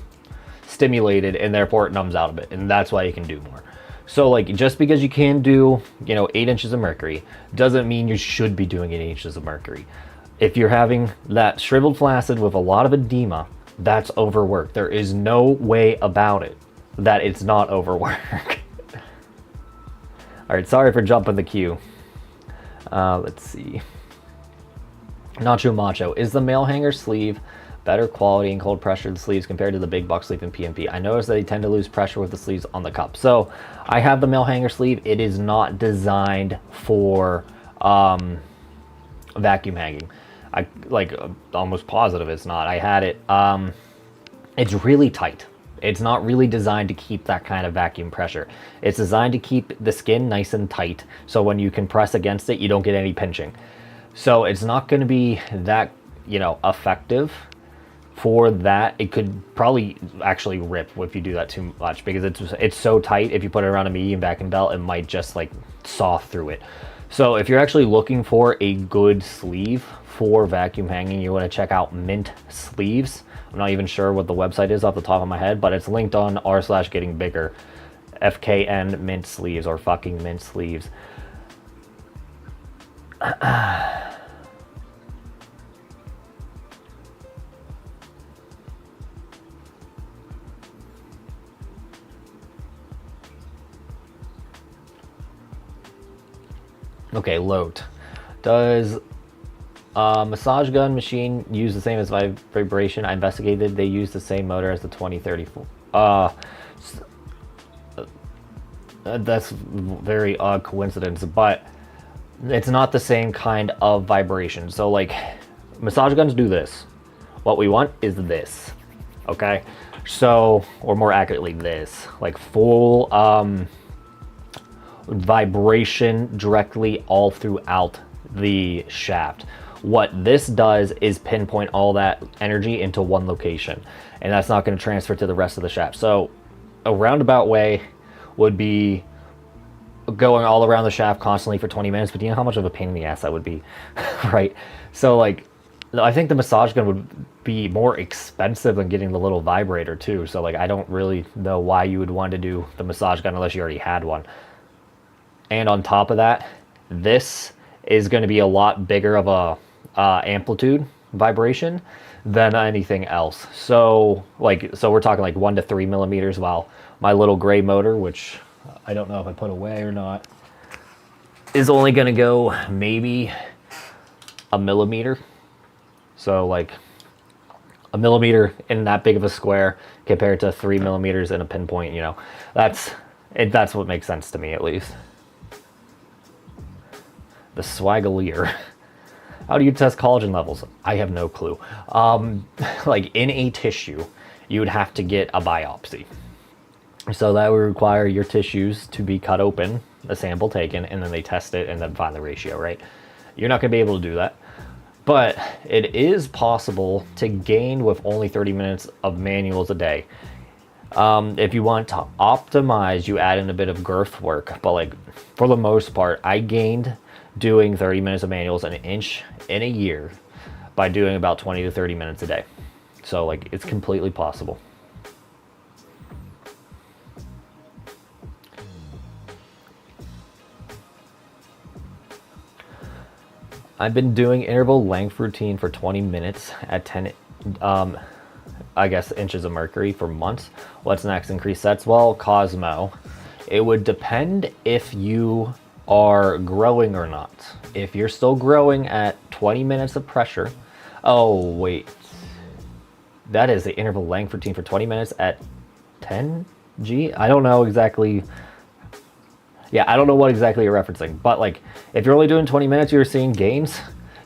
stimulated, and therefore it numbs out a bit, and that's why you can do more. So like, just because you can do, you know, 8 inches of mercury doesn't mean you should be doing 8 inches of mercury. If you're having that shriveled flaccid with a lot of edema, that's overwork. There is no way about it that it's not overwork. All right, sorry for jumping the queue. Let's see. Nacho Macho, is the male hanger sleeve better quality and cold pressure the sleeves compared to the big box sleeve in PMP? I noticed that they tend to lose pressure with the sleeves on the cup. So I have the male hanger sleeve. It is not designed for vacuum hanging. I like almost positive it's not. I had it. It's really tight. It's not really designed to keep that kind of vacuum pressure. It's designed to keep the skin nice and tight, so when you can press against it, you don't get any pinching. So it's not going to be that, you know, effective for that. It could probably actually rip if you do that too much, because it's so tight. If you put it around a medium vacuum belt, it might just like saw through it. So if you're actually looking for a good sleeve for vacuum hanging, you want to check out Mint Sleeves. I'm not even sure what the website is off the top of my head, but it's linked on r/gettingbigger. FKN Mint Sleeves, or fucking Mint Sleeves. Okay, Lote. Does massage gun machine use the same as vibration? I investigated. They use the same motor as the 2034. That's very odd coincidence, but it's not the same kind of vibration. So like, massage guns do this. What we want is this. Okay, so, or more accurately, this, like full vibration directly all throughout the shaft. What this does is pinpoint all that energy into one location, and that's not going to transfer to the rest of the shaft. So a roundabout way would be going all around the shaft constantly for 20 minutes, but do you know how much of a pain in the ass that would be? Right? So like, I think the massage gun would be more expensive than getting the little vibrator too. So like, I don't really know why you would want to do the massage gun unless you already had one. And on top of that, this is going to be a lot bigger of a amplitude vibration than anything else. So like, so we're talking like 1 to 3 millimeters, while my little gray motor, which I don't know if I put away or not, is only going to go maybe a millimeter. So like a millimeter in that big of a square compared to 3 millimeters in a pinpoint, you know, that's what makes sense to me, at least. The Swagalier. How do you test collagen levels? I have no clue. Like in a tissue, you would have to get a biopsy. So that would require your tissues to be cut open, a sample taken, and then they test it and then find the ratio, right? You're not going to be able to do that. But it is possible to gain with only 30 minutes of manuals a day. If you want to optimize, you add in a bit of girth work, but like for the most part, I gained doing 30 minutes of manuals an inch in a year by doing about 20 to 30 minutes a day. So like it's completely possible. I've been doing interval length routine for 20 minutes at 10 I guess inches of mercury for months. What's next? Increase sets? Well, Cosmo, it would depend if you are growing or not. If you're still growing at 20 minutes of pressure, oh wait, that is the interval length routine for 20 minutes at 10G? I don't know exactly. Yeah, I don't know what exactly you're referencing, but like if you're only doing 20 minutes, you're seeing gains,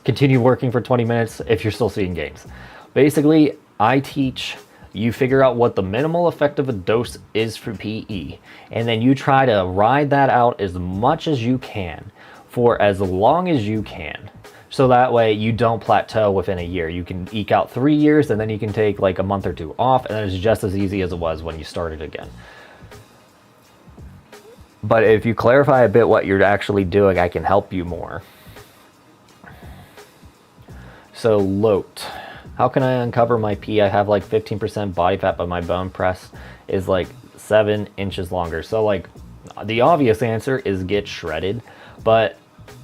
continue working for 20 minutes if you're still seeing gains. Basically, I teach you figure out what the minimal effect of a dose is for PE, and then you try to ride that out as much as you can for as long as you can. So that way you don't plateau within a year. You can eke out 3 years, and then you can take like a month or two off, and then it's just as easy as it was when you started again. But if you clarify a bit what you're actually doing, I can help you more. So Lote, how can I uncover my pee? I have like 15% body fat, but my bone press is like 7 inches longer. So like the obvious answer is get shredded, but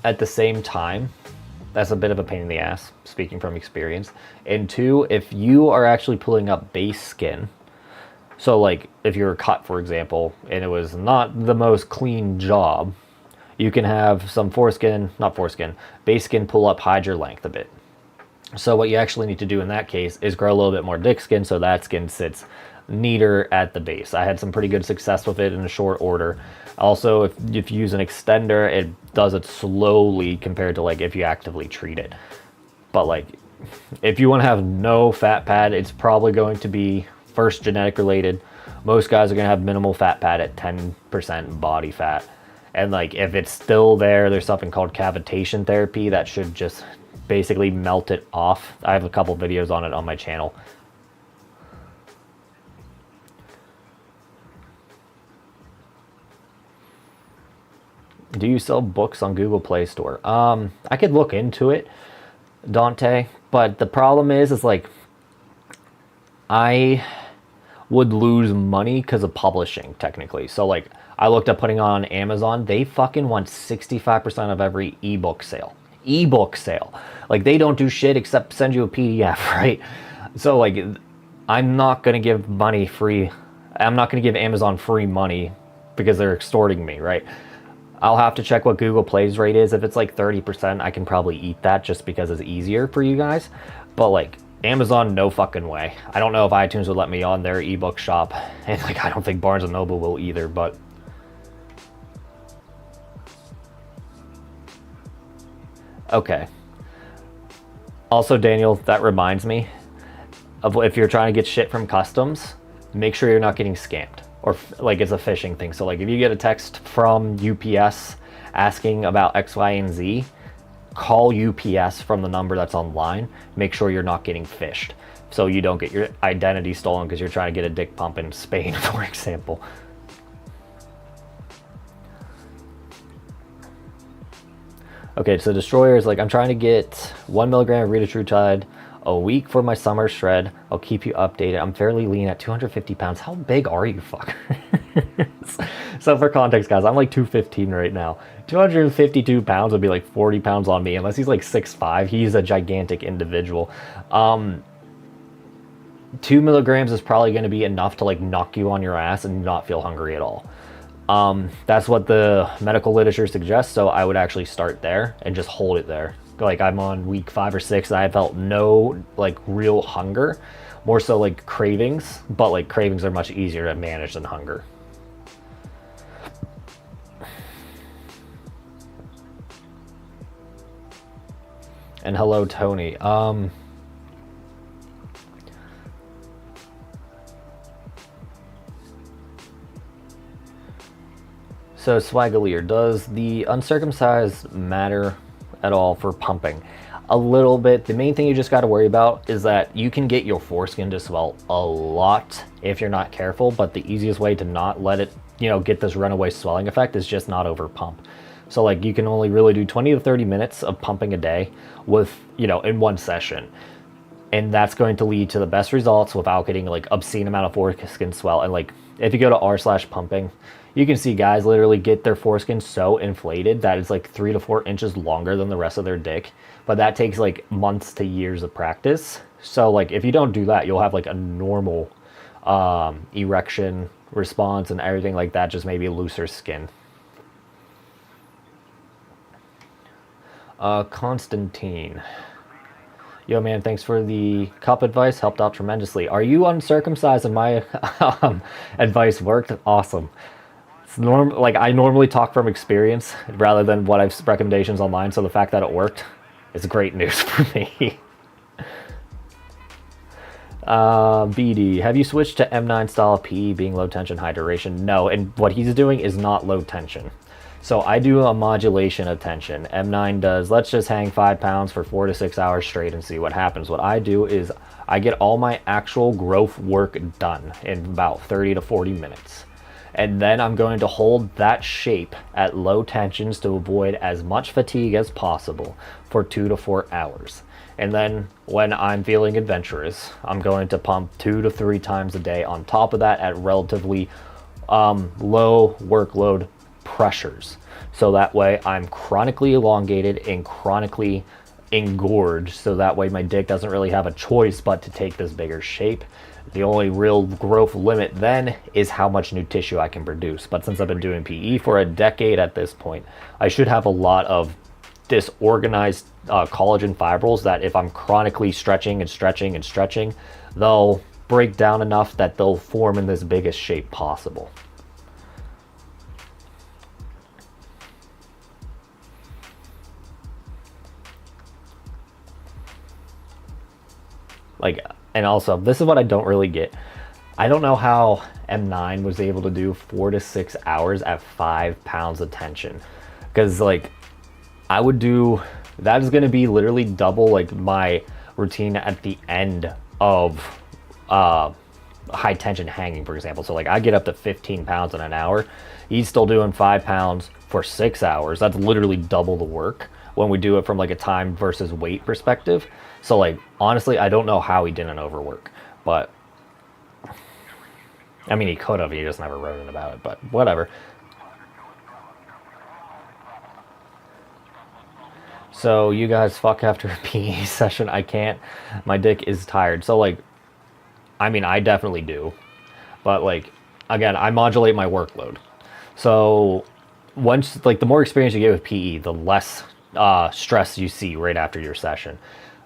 at the same time, that's a bit of a pain in the ass, speaking from experience. And two, if you are actually pulling up base skin, so like if you're cut, for example, and it was not the most clean job, you can have some base skin pull up, hide your length a bit. So what you actually need to do in that case is grow a little bit more dick skin so that skin sits neater at the base. I had some pretty good success with it in a short order. Also, if you use an extender, it does it slowly compared to like if you actively treat it. But like if you want to have no fat pad, it's probably going to be first genetic related. Most guys are going to have minimal fat pad at 10% body fat. And like if it's still there, there's something called cavitation therapy that should just basically melt it off. I have a couple videos on it on my channel. Do you sell books on Google Play Store? I could look into it, Dante, but the problem is like I would lose money because of publishing technically. So like I looked at putting on Amazon, they fucking want 65% of every ebook sale. Like they don't do shit except send you a PDF, right? So like I'm not going to give money free. I'm not going to give Amazon free money because they're extorting me, right? I'll have to check what Google Play's rate is. If it's like 30%, I can probably eat that just because it's easier for you guys. But like Amazon, no fucking way. I don't know if iTunes would let me on their ebook shop. And like I don't think Barnes & Noble will either, but okay. Also, Daniel, that reminds me of if you're trying to get shit from customs, make sure you're not getting scammed or like it's a phishing thing. So like if you get a text from UPS asking about X, Y, and Z, call UPS from the number that's online. Make sure you're not getting phished so you don't get your identity stolen because you're trying to get a dick pump in Spain, for example. Okay, so Destroyer is like, I'm trying to get 1 milligram of retatrutide a week for my summer shred. I'll keep you updated. I'm fairly lean at 250 pounds. How big are you, fucker? So for context, guys, I'm like 215 right now. 252 pounds would be like 40 pounds on me, unless he's like 6'5". He's a gigantic individual. 2 milligrams is probably going to be enough to like knock you on your ass and not feel hungry at all. That's what the medical literature suggests, so I would actually start there and just hold it there. Like I'm on week 5 or 6 and I felt no like real hunger, more so like cravings, but like cravings are much easier to manage than hunger. And hello, Tony. So Swagalier, does the uncircumcised matter at all for pumping? a little bit. The main thing you just got to worry about is that you can get your foreskin to swell a lot if you're not careful, but the easiest way to not let it, get this runaway swelling effect is just not over pump. So like you can only really do 20 to 30 minutes of pumping a day with, in one session. And that's going to lead to the best results without getting like obscene amount of foreskin swell. And like if you go to r/pumping, you can see guys literally get their foreskin so inflated that it's like 3 to 4 inches longer than the rest of their dick. But that takes like months to years of practice. So like if you don't do that, you'll have like a normal erection response and everything like that, just maybe looser skin. Constantine. Yo man, thanks for the cup advice, helped out tremendously. Are you uncircumcised and my advice worked? Awesome. It's like I normally talk from experience rather than what I've recommendations online, so the fact that it worked is great news for me. BD, have you switched to M9 style PE being low tension, high duration? No, and what he's doing is not low tension. So I do a modulation of tension. M9 does, let's just hang 5 pounds for 4 to 6 hours straight and see what happens. What I do is I get all my actual growth work done in about 30 to 40 minutes. And then I'm going to hold that shape at low tensions to avoid as much fatigue as possible for 2 to 4 hours. And then when I'm feeling adventurous, I'm going to pump 2 to 3 times a day on top of that at relatively low workload pressures. So that way I'm chronically elongated and chronically engorged. So that way my dick doesn't really have a choice but to take this bigger shape. The only real growth limit then is how much new tissue I can produce. But since I've been doing PE for a decade at this point, I should have a lot of disorganized collagen fibrils that if I'm chronically stretching and stretching and stretching, they'll break down enough that they'll form in this biggest shape possible. Like, and also, this is what I don't really get. I don't know how M9 was able to do 4 to 6 hours at 5 pounds of tension. Because, like, I would do, that is going to be literally double, like, my routine at the end of high tension hanging, for example. So, like, I get up to 15 pounds in an hour. He's still doing 5 pounds for 6 hours. That's literally double the work when we do it from, like, a time versus weight perspective. So, like, honestly, I don't know how he didn't overwork, but I mean, he could have, he just never wrote it about it, but whatever. So you guys fuck after a PE session? I can't, my dick is tired. So like, I mean, I definitely do, but like, again, I modulate my workload. So once, like, the more experience you get with PE, the less stress you see right after your session.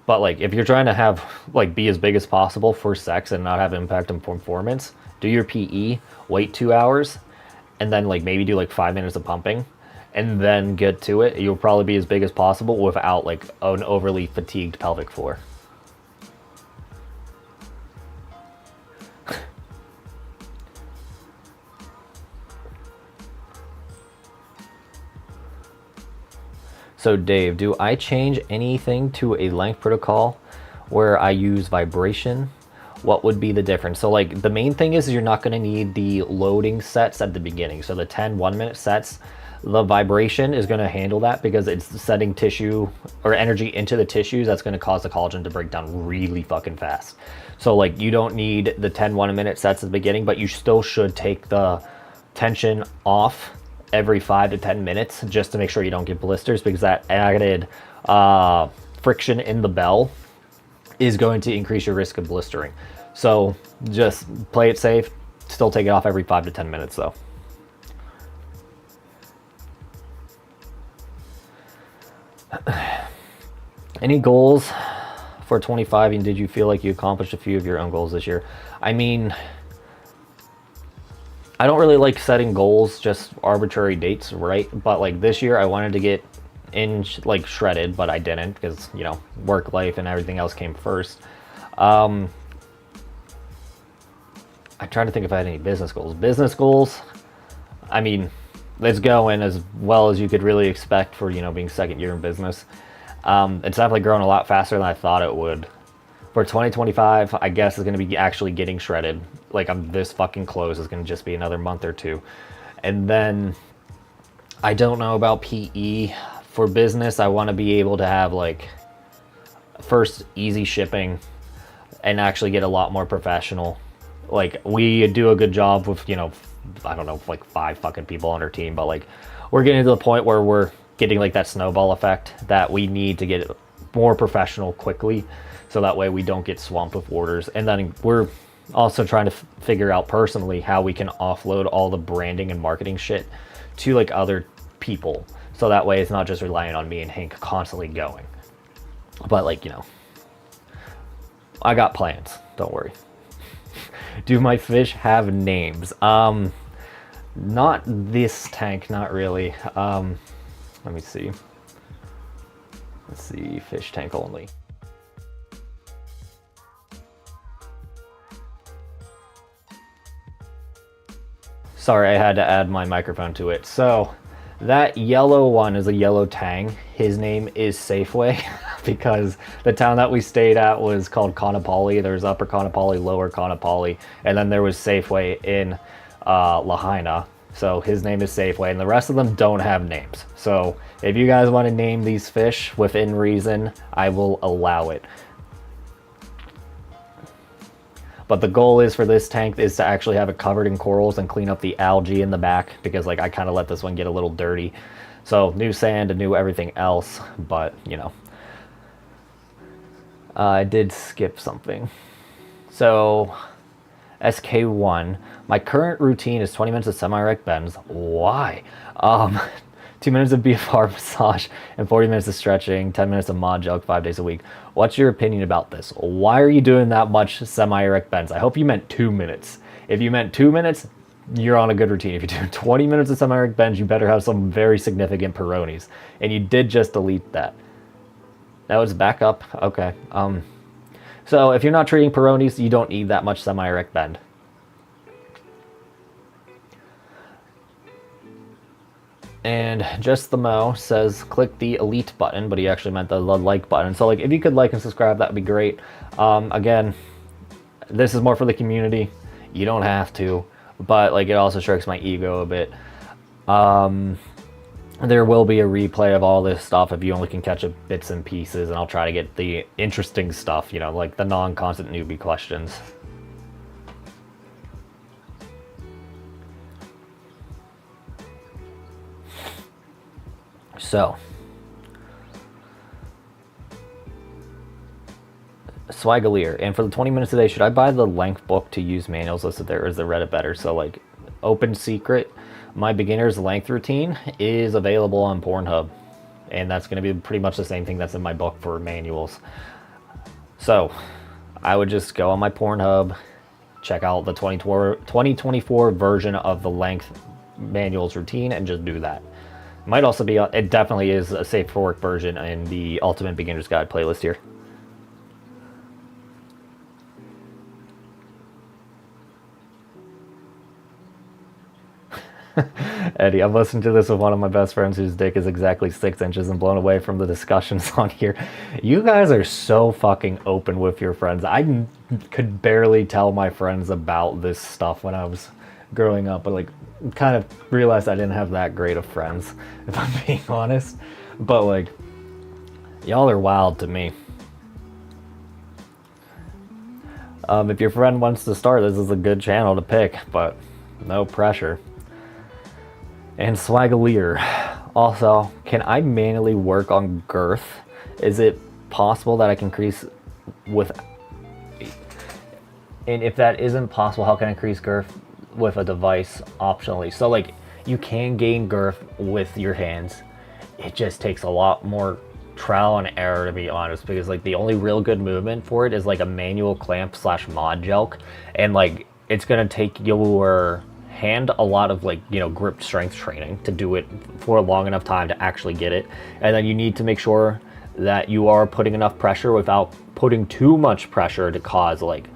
But like, if you're trying to have, like, be as big as possible for sex and not have impact on performance, do your PE, wait 2 hours, and then like maybe do like 5 minutes of pumping, and then get to it. You'll probably be as big as possible without like an overly fatigued pelvic floor. So Dave, do I change anything to a length protocol where I use vibration? What would be the difference? So like, the main thing is you're not going to need the loading sets at the beginning. So the 10 1-minute sets, the vibration is going to handle that because it's setting tissue or energy into the tissues that's going to cause the collagen to break down really fucking fast. So like, you don't need the 10 1-minute sets at the beginning, but you still should take the tension off every 5 to 10 minutes just to make sure you don't get blisters, because that added friction in the bell is going to increase your risk of blistering. So just play it safe, still take it off every 5 to 10 minutes though. Any goals for 25, and did you feel like you accomplished a few of your own goals this year? I mean, I don't really like setting goals, just arbitrary dates, right? But like this year I wanted to get in like shredded, but I didn't because, you know, work life and everything else came first. I'm trying to think if I had any business goals. Business goals, I mean, it's going as well as you could really expect for, you know, being second year in business. It's definitely grown a lot faster than I thought it would. For 2025, I guess it's going to be actually getting shredded. Like, I'm this fucking close. It's going to just be another month or two. And then, I don't know about PE. For business, I want to be able to have, like, first, easy shipping and actually get a lot more professional. Like, we do a good job with, you know, I don't know, like 5 fucking people on our team, but, like, we're getting to the point where we're getting, like, that snowball effect that we need to get more professional quickly, so that way we don't get swamped with orders. And then we're also trying to figure out personally how we can offload all the branding and marketing shit to, like, other people, so that way it's not just relying on me and Hank constantly going. But, like, you know, I got plans, don't worry. Do my fish have names? Not this tank, not really. Let me see. Let's see, fish tank only. Sorry, I had to add my microphone to it. So, that yellow one is a yellow tang. His name is Safeway because the town that we stayed at was called Conopoli. There was Upper Conopoli, Lower Conopoli, and then there was Safeway in Lahaina. So his name is Safeway, and the rest of them don't have names. So if you guys want to name these fish within reason, I will allow it. But the goal is for this tank is to actually have it covered in corals and clean up the algae in the back, because like I kind of let this one get a little dirty. So new sand and new everything else, but you know. I did skip something. So SK1, my current routine is 20 minutes of semi-erect bends. Why? 2 minutes of BFR massage and 40 minutes of stretching, 10 minutes of mod jug 5 days a week. What's your opinion about this? Why are you doing that much semi-erect bends? I hope you meant 2 minutes. If you meant 2 minutes, you're on a good routine. If you're doing 20 minutes of semi-erect bends, you better have some very significant Peronis. And you did just delete that. That was back up. Okay. So if you're not treating Peronis, you don't need that much semi-erect bend. And Just the Mo says click the elite button, but he actually meant the like button. So like if you could like and subscribe, that would be great. Again, this is more for the community. You don't have to, but like it also strikes my ego a bit. There will be a replay of all this stuff if you only can catch it bits and pieces, and I'll try to get the interesting stuff, you know, like the non-constant newbie questions. So, Swagalier, and for the 20 minutes today, should I buy the length book to use manuals listed there, or is the Reddit better? So like, open secret, my beginner's length routine is available on Pornhub, and that's going to be pretty much the same thing that's in my book for manuals. So, I would just go on my Pornhub, check out the 2024 version of the length manuals routine, and just do that. Might also be, it definitely is a safe for work version in the Ultimate Beginner's Guide playlist here. Eddie, I'm listening to this with one of my best friends whose dick is exactly 6 inches and blown away from the discussions on here. You guys are so fucking open with your friends. I could barely tell my friends about this stuff when I was growing up, but like kind of realized I didn't have that great of friends, if I'm being honest. But like, y'all are wild to me. If your friend wants to start, this is a good channel to pick, but no pressure. And Swagalier, also, can I manually work on girth? Is it possible that I can increase with, and if that isn't possible, how can I increase girth with a device optionally? So like, you can gain girth with your hands. It just takes a lot more trial and error, to be honest, because like the only real good movement for it is like a manual clamp / mod jelk, and like it's gonna take your hand a lot of like, you know, grip strength training to do it for a long enough time to actually get it. And then you need to make sure that you are putting enough pressure without putting too much pressure to cause like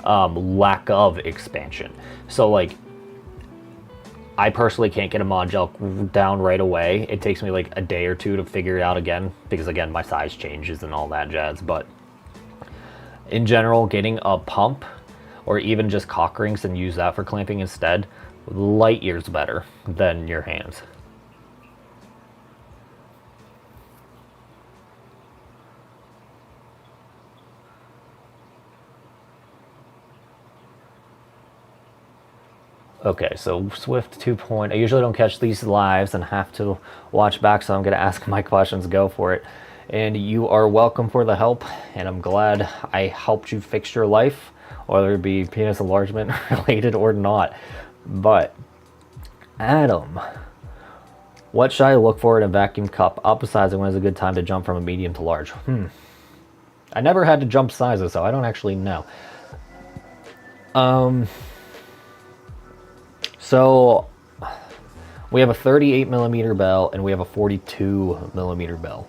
lack of expansion. So like, I personally can't get a mod gel down right away. It takes me like a day or two to figure it out again, because again, my size changes and all that jazz. But in general, getting a pump or even just cock rings and use that for clamping instead, light years better than your hands. Okay, so Swift 2 I usually don't catch these lives and have to watch back, so I'm going to ask my questions. Go for it. And you are welcome for the help, and I'm glad I helped you fix your life, whether it be penis enlargement related or not. But, Adam, what should I look for in a vacuum cup upsizing? When is a good time to jump from a medium to large? I never had to jump sizes, so I don't actually know. So we have a 38mm bell and we have a 42mm bell.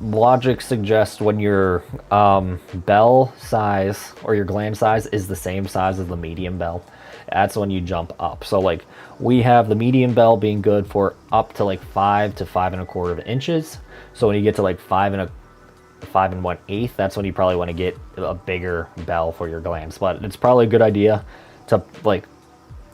Logic suggests when your bell size or your gland size is the same size as the medium bell, that's when you jump up. So like we have the medium bell being good for up to like 5 to 5 1/4 inches. So when you get to like 5 1/8, that's when you probably want to get a bigger bell for your glands. But it's probably a good idea to, like,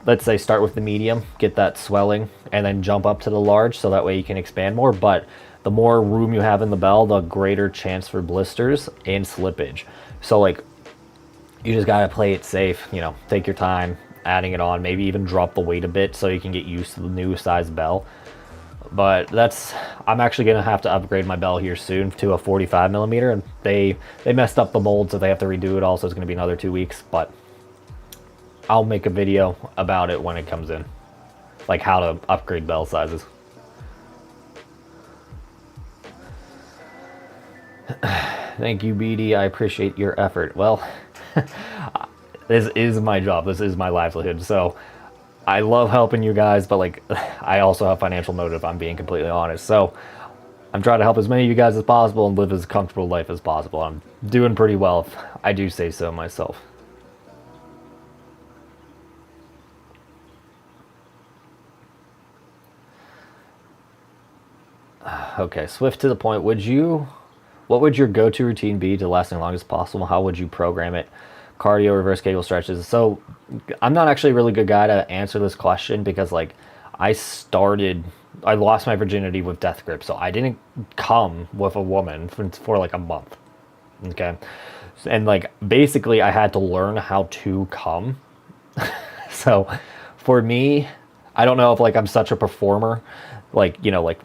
let's say start with the medium, get that swelling, and then jump up to the large, so that way you can expand more. But the more room you have in the bell, the greater chance for blisters and slippage. So like, you just gotta play it safe, you know, take your time adding it on, maybe even drop the weight a bit so you can get used to the new size bell. But that's, I'm actually gonna have to upgrade my bell here soon to a 45mm, and they messed up the mold, so they have to redo it all, so it's gonna be another 2 weeks. But I'll make a video about it when it comes in, like how to upgrade bell sizes. Thank you, BD. I appreciate your effort. Well, this is my job. This is my livelihood. So I love helping you guys, but like, I also have financial motive, I'm being completely honest. So I'm trying to help as many of you guys as possible and live as comfortable life as possible. I'm doing pretty well, if I do say so myself. Okay, Swift to the point. What would your go-to routine be to last as long as possible? How would you program it? Cardio, reverse Kegel stretches. So I'm not actually a really good guy to answer this question, because like I lost my virginity with death grip, so I didn't come with a woman for like a month. Okay, and like basically I had to learn how to come. So for me, I don't know if like I'm such a performer, like, you know, like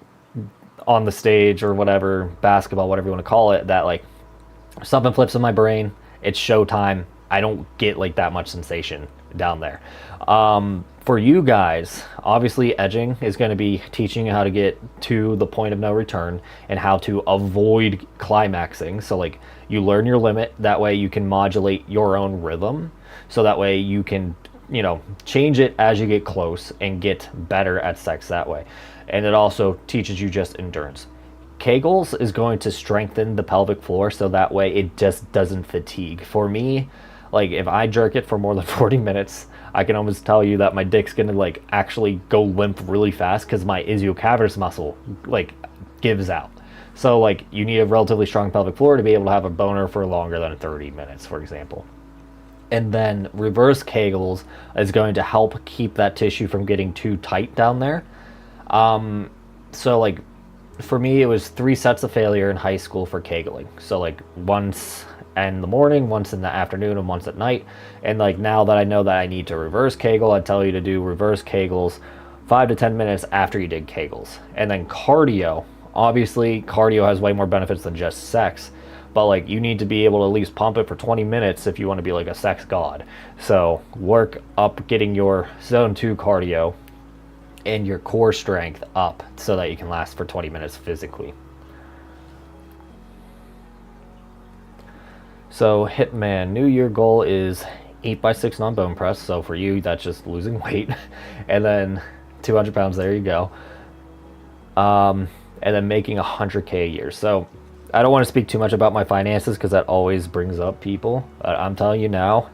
on the stage or whatever, basketball, whatever you want to call it, that like something flips in my brain, it's showtime, I don't get like that much sensation down there. For you guys, obviously edging is going to be teaching you how to get to the point of no return and how to avoid climaxing. So like you learn your limit, that way you can modulate your own rhythm, so that way you can, you know, change it as you get close and get better at sex that way. And it also teaches you just endurance. Kegels is going to strengthen the pelvic floor, so that way it just doesn't fatigue. For me, like if I jerk it for more than 40 minutes, I can almost tell you that my dick's gonna like actually go limp really fast, because my ischiocavitous muscle like gives out. So like you need a relatively strong pelvic floor to be able to have a boner for longer than 30 minutes, for example. And then reverse Kegels is going to help keep that tissue from getting too tight down there. So like for me, it was 3 sets of failure in high school for Kegling. So like once in the morning, once in the afternoon, and once at night. And like now that I know that I need to reverse Kegel, I tell you to do reverse Kegels 5 to 10 minutes after you did Kegels. And then cardio, obviously cardio has way more benefits than just sex, but like you need to be able to at least pump it for 20 minutes if you want to be like a sex god. So work up getting your zone 2 cardio and your core strength up so that you can last for 20 minutes physically. So Hitman, New Year goal is 8x6 non-bone press. So for you, that's just losing weight. And then 200 pounds, there you go. And then making 100K a year. So I don't want to speak too much about my finances, because that always brings up people. I'm telling you now,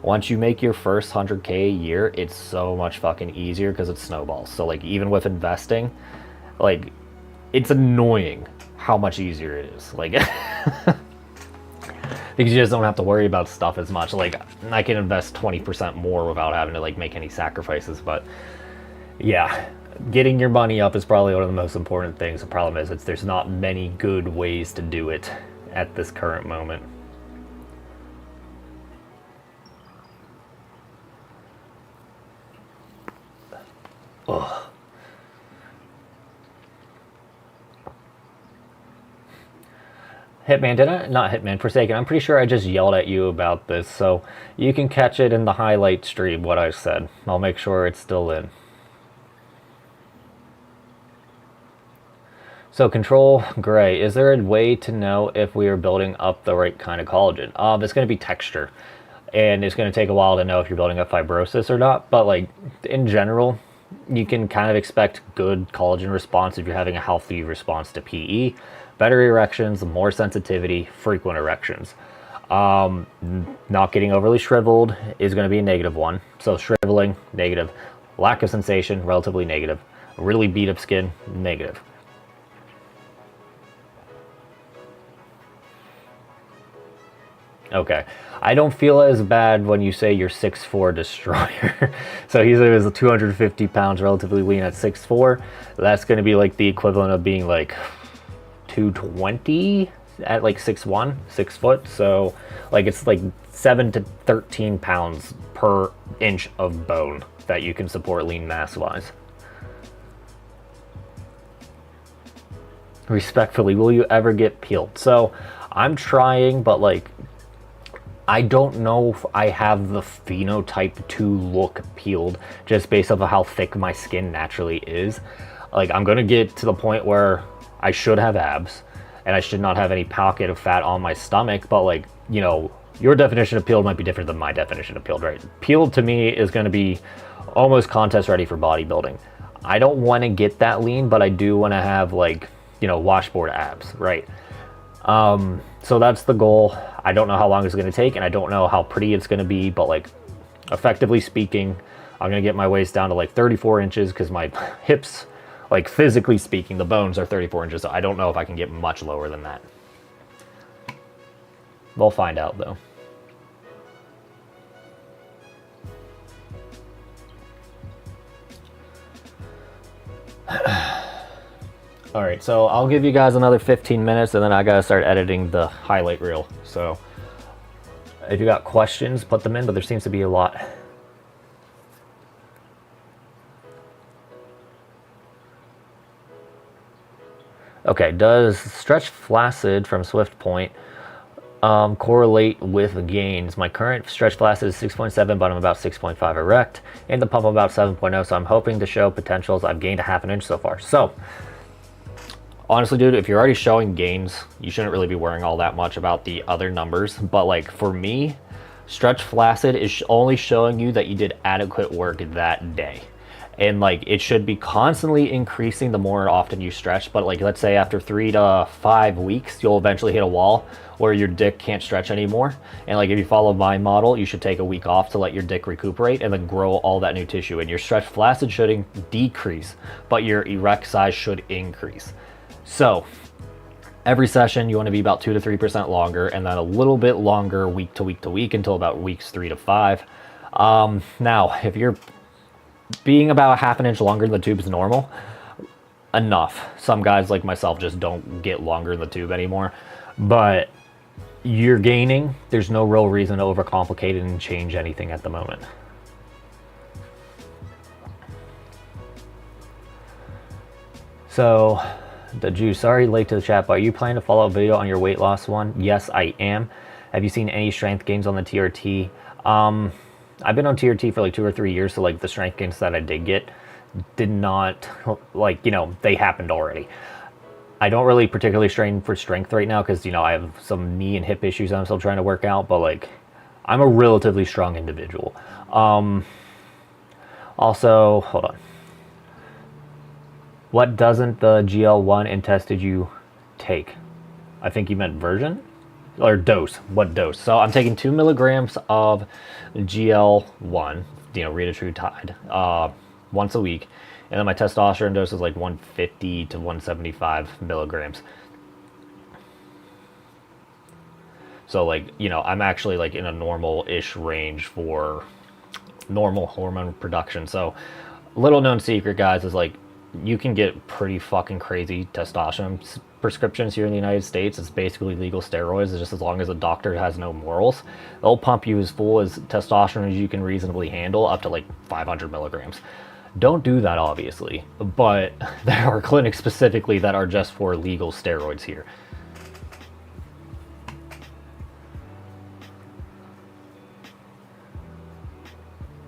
Once you make your first 100K a year, it's so much fucking easier because it snowballs. So like even with investing, like it's annoying how much easier it is. Like because you just don't have to worry about stuff as much. Like I can invest 20% more without having to like make any sacrifices. But yeah, getting your money up is probably one of the most important things. The problem is there's not many good ways to do it at this current moment. Ugh. Hitman, did I? Not Hitman, Forsaken. I'm pretty sure I just yelled at you about this, so you can catch it in the highlight stream, what I said. I'll make sure it's still in. So Control Gray, is there a way to know if we are building up the right kind of collagen? It's going to be texture, and it's going to take a while to know if you're building up fibrosis or not, but like in general, you can kind of expect good collagen response if you're having a healthy response to PE. Better erections, more sensitivity, frequent erections. Not getting overly shriveled is going to be a -1. So shriveling, negative. Lack of sensation, relatively negative. Really beat up skin, negative. Okay. I don't feel as bad when you say you're 6'4" destroyer. So he said he was 250 pounds, relatively lean at 6'4". That's going to be like the equivalent of being like 220 at like 6'1", 6 foot. So like it's like 7 to 13 pounds per inch of bone that you can support lean mass wise. Respectfully, will you ever get peeled? So I'm trying, but like I don't know if I have the phenotype to look peeled just based off of how thick my skin naturally is. Like I'm gonna get to the point where I should have abs and I should not have any pocket of fat on my stomach, but like, you know, your definition of peeled might be different than my definition of peeled, right? Peeled to me is gonna be almost contest ready for bodybuilding. I don't wanna get that lean, but I do wanna have like, you know, washboard abs, right? So that's the goal. I don't know how long it's going to take, and I don't know how pretty it's going to be, but like effectively speaking, I'm going to get my waist down to like 34 inches because my hips, like physically speaking, the bones are 34 inches. So I don't know if I can get much lower than that. We'll find out though. All right, so I'll give you guys another 15 minutes and then I gotta start editing the highlight reel. So if you got questions, put them in, but there seems to be a lot. Okay, does stretch flaccid from Swift Point correlate with gains? My current stretch flaccid is 6.7, but I'm about 6.5 erect, and the pump I'm about 7.0, so I'm hoping to show potentials. I've gained a half an inch so far. So honestly, dude, if you're already showing gains, you shouldn't really be worrying all that much about the other numbers. But like for me, stretch flaccid is only showing you that you did adequate work that day. And like it should be constantly increasing the more often you stretch. But like let's say after 3 to 5 weeks, you'll eventually hit a wall where your dick can't stretch anymore. And like if you follow my model, you should take a week off to let your dick recuperate and then grow all that new tissue. And your stretch flaccid should decrease, but your erect size should increase. So every session you want to be about 2 to 3% longer, and then a little bit longer week to week to week until about weeks 3 to 5. Now, if you're being about half an inch longer in the tube is normal, enough. Some guys like myself just don't get longer in the tube anymore, but you're gaining. There's no real reason to overcomplicate it and change anything at the moment. So the Jew, sorry, late to the chat, but are you planning to follow a video on your weight loss one? Yes, I am. Have you seen any strength gains on the TRT? I've been on TRT for like 2 or 3 years, so like the strength gains that I did get did not, like, you know, they happened already. I don't really particularly strain for strength right now because, you know, I have some knee and hip issues I'm still trying to work out, but like I'm a relatively strong individual. Also, hold on. What doesn't the GL1 and test did you take? I think you meant version. or dose. What dose? So I'm taking 2 milligrams of GL1, retatrutide, once a week, and then my testosterone dose is like 150 to 175 milligrams. So like, I'm actually like in a normal-ish range for normal hormone production. So little known secret, guys, is like you can get pretty fucking crazy testosterone prescriptions here in the United States. It's basically legal steroids, just as long as a doctor has no morals. They'll pump you as full as testosterone as you can reasonably handle, up to like 500 milligrams. Don't do that, obviously, but there are clinics specifically that are just for legal steroids here.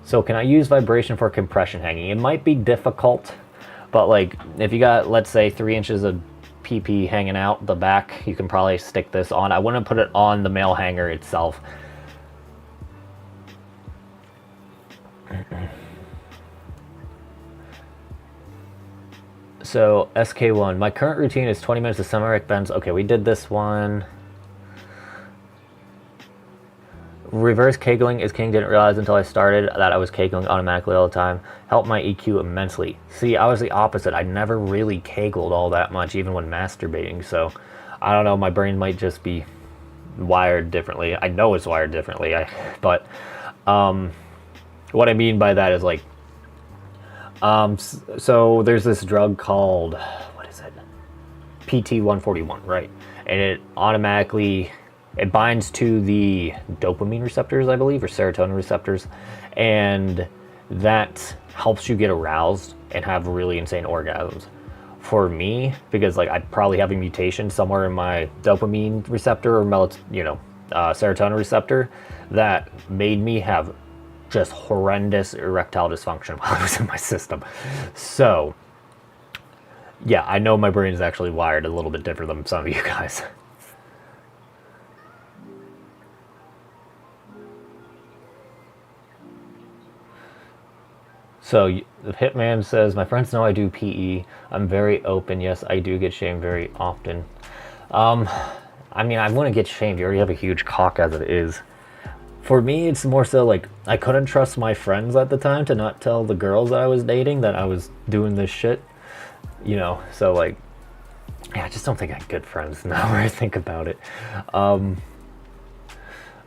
So can I use vibration for compression hanging? It might be difficult, but like if you got, let's say, 3 inches of PP hanging out the back, you can probably stick this on. I wouldn't put it on the male hanger itself. So SK1, my current routine is 20 minutes of semi-erect bends. Okay, we did this one. Reverse kegling is king. Didn't realize until I started that I was kegling automatically all the time. Helped my EQ immensely. See, I was the opposite. I never really kegled all that much, even when masturbating. So, I don't know. My brain might just be wired differently. I know it's wired differently. But what I mean by that is like, so there's this drug called, what is it? PT-141, right? And it automatically, it binds to the dopamine receptors, I believe, or serotonin receptors, and that helps you get aroused and have really insane orgasms. For me, because like I probably have a mutation somewhere in my dopamine receptor or serotonin receptor that made me have just horrendous erectile dysfunction while it was in my system. So yeah, I know my brain is actually wired a little bit different than some of you guys. So the Hitman says, my friends know I do PE. I'm very open. Yes, I do get shamed very often. I mean, I wouldn't get shamed. You already have a huge cock as it is. For me, it's more so like I couldn't trust my friends at the time to not tell the girls that I was dating that I was doing this shit. So like, yeah, I just don't think I had good friends now where I think about it.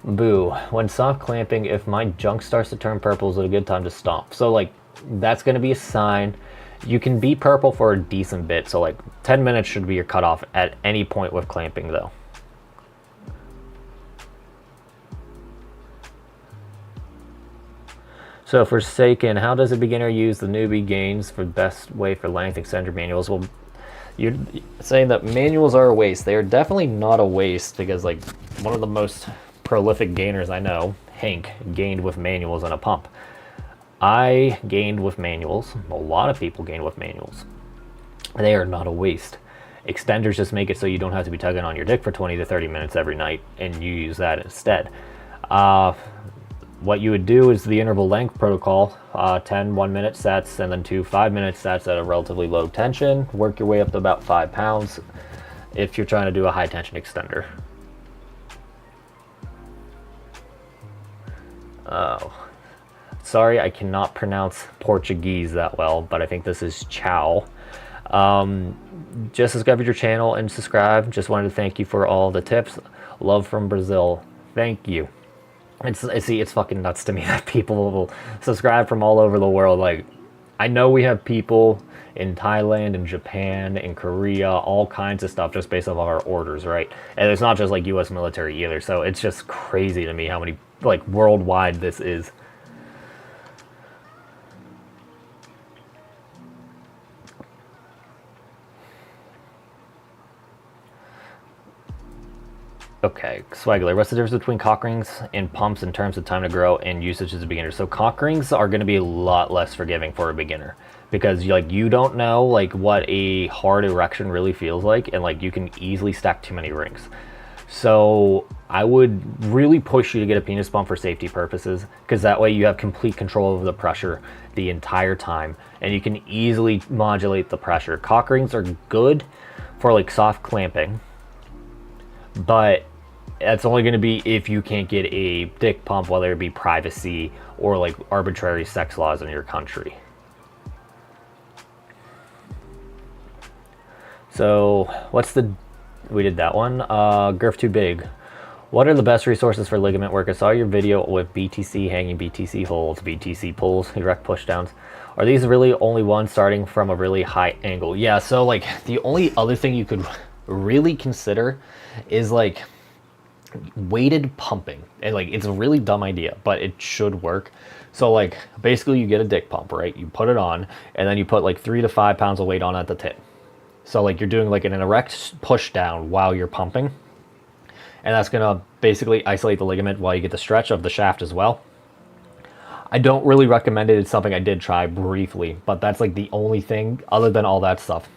Boo. When soft clamping, if my junk starts to turn purple, is it a good time to stop? So like, that's going to be a sign. You can be purple for a decent bit, so like 10 minutes should be your cutoff at any point with clamping though. So Forsaken, how does a beginner use the newbie gains for best way for length extender manuals? Well, you're saying that manuals are a waste. They are definitely not a waste, because like one of the most prolific gainers I know, Hank, gained with manuals and a pump. I gained with manuals. A lot of people gain with manuals. They are not a waste. Extenders just make it so you don't have to be tugging on your dick for 20 to 30 minutes every night, and you use that instead. What you would do is the interval length protocol, 10 1-minute sets, and then 2 5-minute sets at a relatively low tension. Work your way up to about 5 pounds if you're trying to do a high tension extender. Oh. Sorry, I cannot pronounce Portuguese that well, but I think this is ciao. Just subscribe to your channel and subscribe. Just wanted to thank you for all the tips. Love from Brazil. Thank you. It's fucking nuts to me that people will subscribe from all over the world. Like, I know we have people in Thailand and Japan and Korea, all kinds of stuff just based off of our orders, right? And it's not just like US military either. So it's just crazy to me how many, like, worldwide this is. Okay, Swaggler, what's the difference between cock rings and pumps in terms of time to grow and usage as a beginner? So cock rings are going to be a lot less forgiving for a beginner, because like you don't know like what a hard erection really feels like, and like you can easily stack too many rings. So I would really push you to get a penis pump for safety purposes, because that way you have complete control over the pressure the entire time, and you can easily modulate the pressure. Cock rings are good for like soft clamping, but That's only going to be if you can't get a dick pump, whether it be privacy or like arbitrary sex laws in your country. So we did that one. Girth too big. What are the best resources for ligament work? I saw your video with BTC hanging, BTC holds, BTC pulls, erect pushdowns. Are these really only ones starting from a really high angle? Yeah, so like the only other thing you could really consider is like weighted pumping. And like it's a really dumb idea, but it should work. So like basically you get a dick pump, right? You put it on and then you put like 3 to 5 pounds of weight on at the tip. So like you're doing like an erect push down while you're pumping. And that's going to basically isolate the ligament while you get the stretch of the shaft as well. I don't really recommend it. It's something I did try briefly, but that's like the only thing other than all that stuff.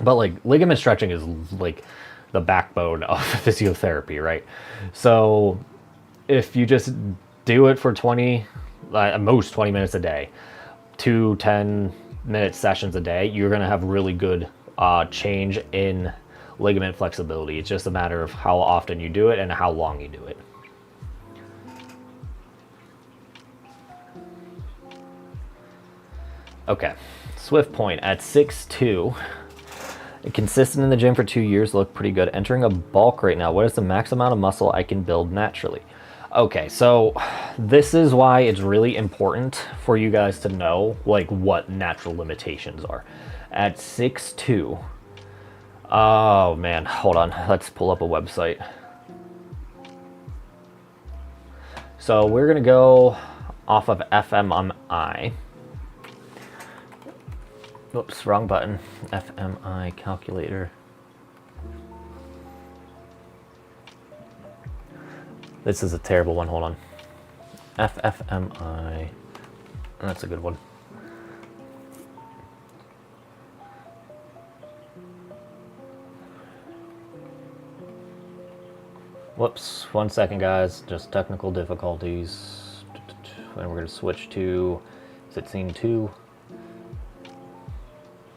But like ligament stretching is like the backbone of physiotherapy, right? So if you just do it for 20, at most 20 minutes a day, 2 10-minute sessions a day, you're going to have really good change in ligament flexibility. It's just a matter of how often you do it and how long you do it. Okay, Swift Point at 6'2", consistent in the gym for 2 years, look pretty good. Entering a bulk right now. What is the max amount of muscle I can build naturally? Okay, so this is why it's really important for you guys to know like what natural limitations are. At 6'2", oh man, hold on. Let's pull up a website. So we're gonna go off of FMI. Oops, wrong button. FMI calculator. This is a terrible one, hold on. FFMI. That's a good one. Whoops, 1 second guys, just technical difficulties. And we're gonna switch to, is it scene 2?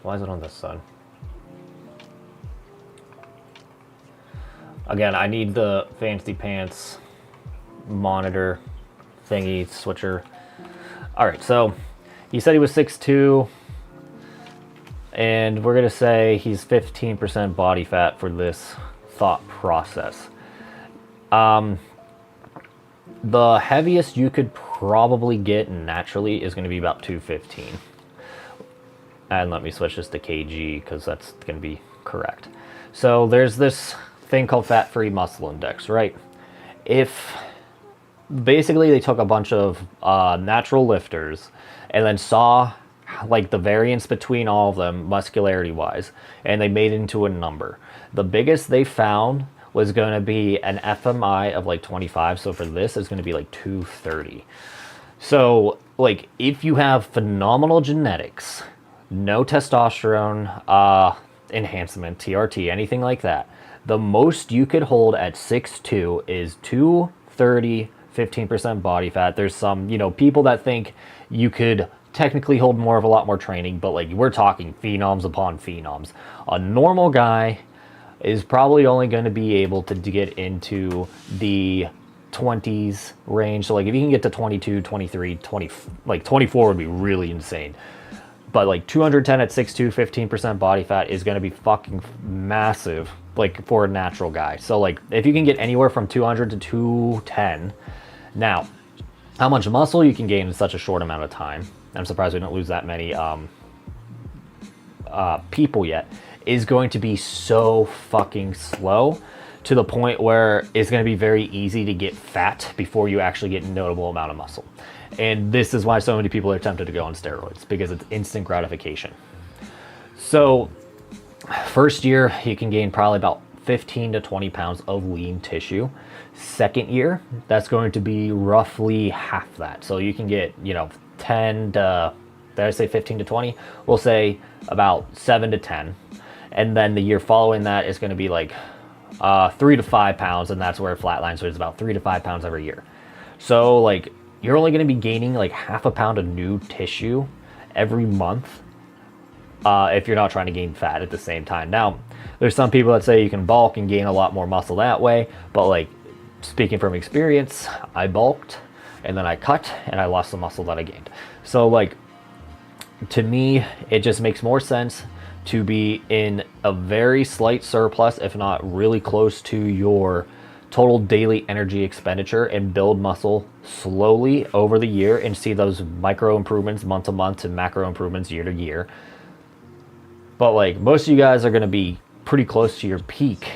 Why is it on this side? Again, I need the fancy pants monitor thingy switcher. All right, so he said he was 6'2", and we're gonna say he's 15% body fat for this thought process. The heaviest you could probably get naturally is going to be about 215. And let me switch this to kg because that's going to be correct. So there's this thing called fat-free muscle index, right? If basically they took a bunch of natural lifters and then saw like the variance between all of them muscularity wise, and they made it into a number. The biggest they found was going to be an FMI of like 25. So for this, it's going to be like 230. So like if you have phenomenal genetics, no testosterone enhancement, TRT, anything like that, the most you could hold at 6'2" is 230, 15% body fat. There's some, you know, people that think you could technically hold more of a lot more training, but like we're talking phenoms upon phenoms. A normal guy is probably only going to be able to get into the 20s range. So like if you can get to 22, 23, 20, like 24 would be really insane. But like 210 at 6'2", 15% body fat is going to be fucking massive, like for a natural guy. So like if you can get anywhere from 200 to 210, now how much muscle you can gain in such a short amount of time, I'm surprised we don't lose that many people yet, is going to be so fucking slow to the point where it's going to be very easy to get fat before you actually get a notable amount of muscle. And this is why so many people are tempted to go on steroids, because it's instant gratification. So first year, you can gain probably about 15 to 20 pounds of lean tissue. Second year, that's going to be roughly half that. So you can get, you know, 10 to, did I say 15 to 20? We'll say about 7 to 10. And then the year following that is going to be like 3 to 5 pounds, and that's where it flatlines. So it's about 3 to 5 pounds every year. So like you're only going to be gaining like half a pound of new tissue every month if you're not trying to gain fat at the same time. Now, there's some people that say you can bulk and gain a lot more muscle that way, but like speaking from experience, I bulked and then I cut and I lost the muscle that I gained. So like, to me, it just makes more sense to be in a very slight surplus, if not really close to your total daily energy expenditure, and build muscle slowly over the year and see those micro improvements month to month and macro improvements year to year. But like, most of you guys are going to be pretty close to your peak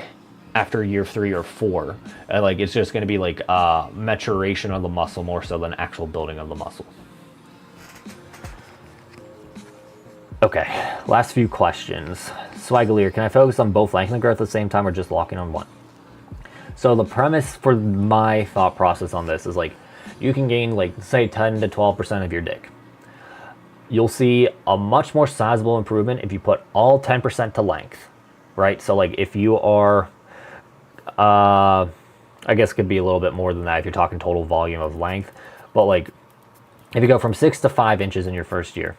after year 3 or 4, and like, it's just going to be like maturation of the muscle more so than actual building of the muscle. Okay, last few questions. Swagalier, can I focus on both length and girth at the same time or just locking on one? So the premise for my thought process on this is like, you can gain like say 10 to 12% of your dick. You'll see a much more sizable improvement if you put all 10% to length, right? So like if you are, I guess it could be a little bit more than that if you're talking total volume of length, but like if you go from 6 to 5 inches in your first year,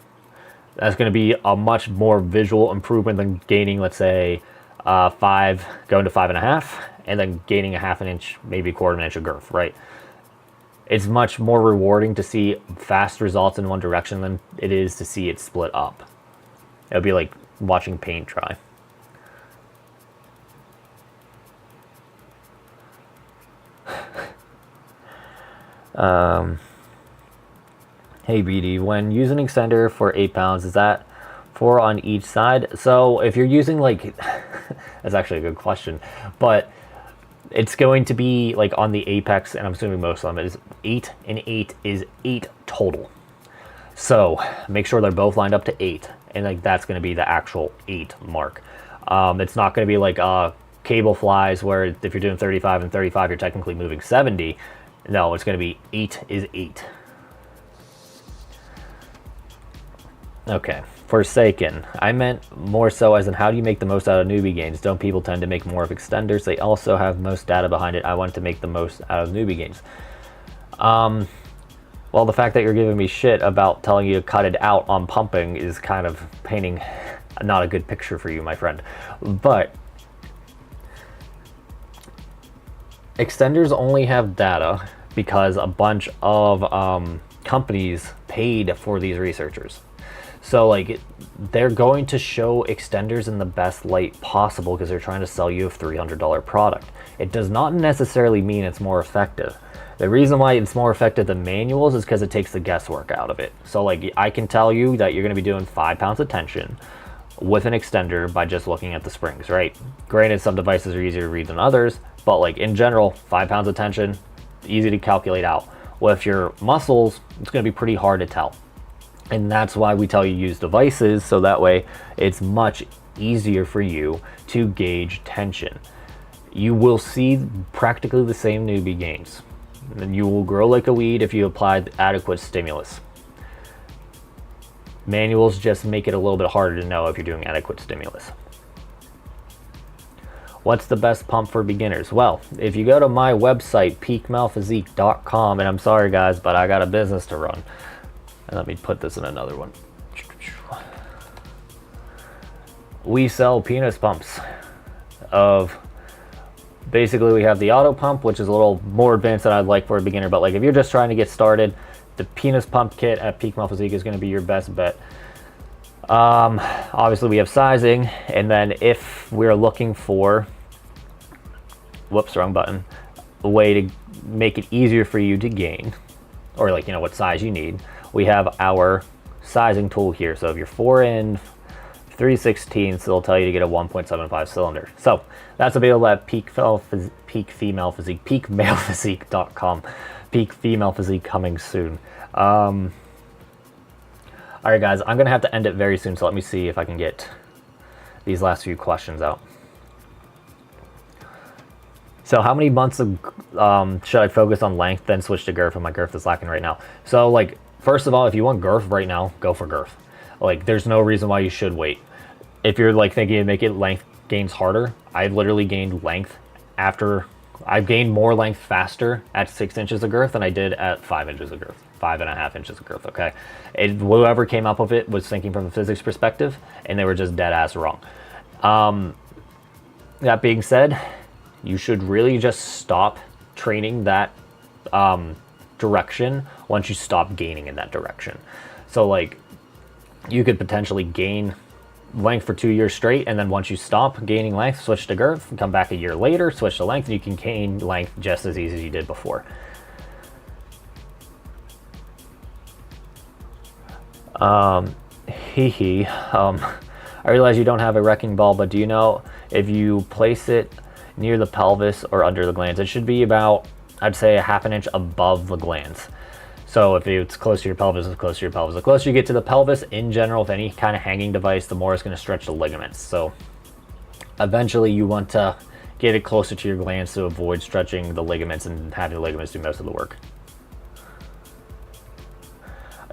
that's going to be a much more visual improvement than gaining, let's say, 5 going to 5.5, and then gaining a half an inch, maybe a quarter of an inch of girth, right? It's much more rewarding to see fast results in one direction than it is to see it split up. It would be like watching paint dry. Hey BD, when using extender for 8 pounds, is that 4 on each side? So if you're using like, that's actually a good question, but it's going to be like on the apex, and I'm assuming most of them is 8 and 8 is 8 total. So make sure they're both lined up to 8, and like that's going to be the actual 8 mark. It's not going to be like cable flies where if you're doing 35 and 35, you're technically moving 70. No, it's going to be 8 is 8. Okay, Forsaken. I meant more so as in how do you make the most out of newbie gains? Don't people tend to make more of extenders? They also have most data behind it. I want to make the most out of newbie gains. Well, the fact that you're giving me shit about telling you to cut it out on pumping is kind of painting not a good picture for you, my friend. But extenders only have data because a bunch of companies paid for these researchers. So like they're going to show extenders in the best light possible because they're trying to sell you a $300 product. It does not necessarily mean it's more effective. The reason why it's more effective than manuals is because it takes the guesswork out of it. So like I can tell you that you're going to be doing 5 pounds of tension with an extender by just looking at the springs, right? Granted, some devices are easier to read than others, but like in general, 5 pounds of tension, easy to calculate out. With your muscles, it's going to be pretty hard to tell. And that's why we tell you use devices, so that way it's much easier for you to gauge tension. You will see practically the same newbie gains. And you will grow like a weed if you apply adequate stimulus. Manuals just make it a little bit harder to know if you're doing adequate stimulus. What's the best pump for beginners? Well, if you go to my website, peakmalphysique.com, and I'm sorry guys, but I got a business to run. And let me put this in another one. We sell penis pumps of, basically we have the auto pump, which is a little more advanced than I'd like for a beginner, but like if you're just trying to get started, the penis pump kit at Peak Mal Physique is going to be your best bet. Obviously we have sizing, and then if we're looking for, whoops, wrong button, a way to make it easier for you to gain, or like, you know, what size you need, we have our sizing tool here. So if you're 4 in 3/16, it'll tell you to get a 1.75 cylinder. So that's available at Peak Male Physique, peakmalephysique.com. Peak Female Physique coming soon. All right, guys, I'm gonna have to end it very soon. So let me see if I can get these last few questions out. So how many months of, should I focus on length, then switch to girth when my girth is lacking right now? So like, first of all, if you want girth right now, go for girth. Like there's no reason why you should wait. If you're like thinking of making length gains harder, I've literally gained length after I've gained more length faster at 6 inches of girth than I did at 5 inches of girth, 5.5 inches of girth. Okay, whoever came up with it was thinking from the physics perspective, and they were just dead ass wrong. That being said, you should really just stop training that direction once you stop gaining in that direction. So like, you could potentially gain length for 2 years straight, and then once you stop gaining length, switch to girth, come back a year later, switch to length, and you can gain length just as easy as you did before. I realize you don't have a wrecking ball, but do you know if you place it near the pelvis or under the glands? It should be about, I'd say, a half an inch above the glands. So if it's close to your pelvis, it's close to your pelvis. The closer you get to the pelvis, in general, with any kind of hanging device, the more it's going to stretch the ligaments. So eventually you want to get it closer to your glands to avoid stretching the ligaments and having the ligaments do most of the work.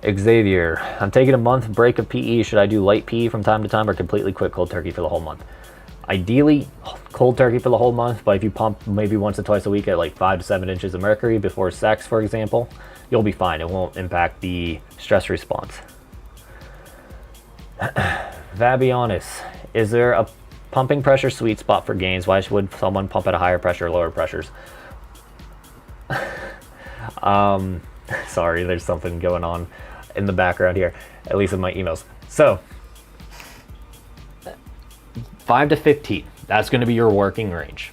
Xavier, I'm taking a month break of PE. Should I do light PE from time to time or completely quit cold turkey for the whole month? Ideally, cold turkey for the whole month, but if you pump maybe once or twice a week at like 5 to 7 inches of mercury before sex, for example, you'll be fine. It won't impact the stress response. Fabianis, is there a pumping pressure sweet spot for gains? Why would someone pump at a higher pressure or lower pressures? Sorry, there's something going on in the background here, at least in my emails. So 5 to 15, that's going to be your working range.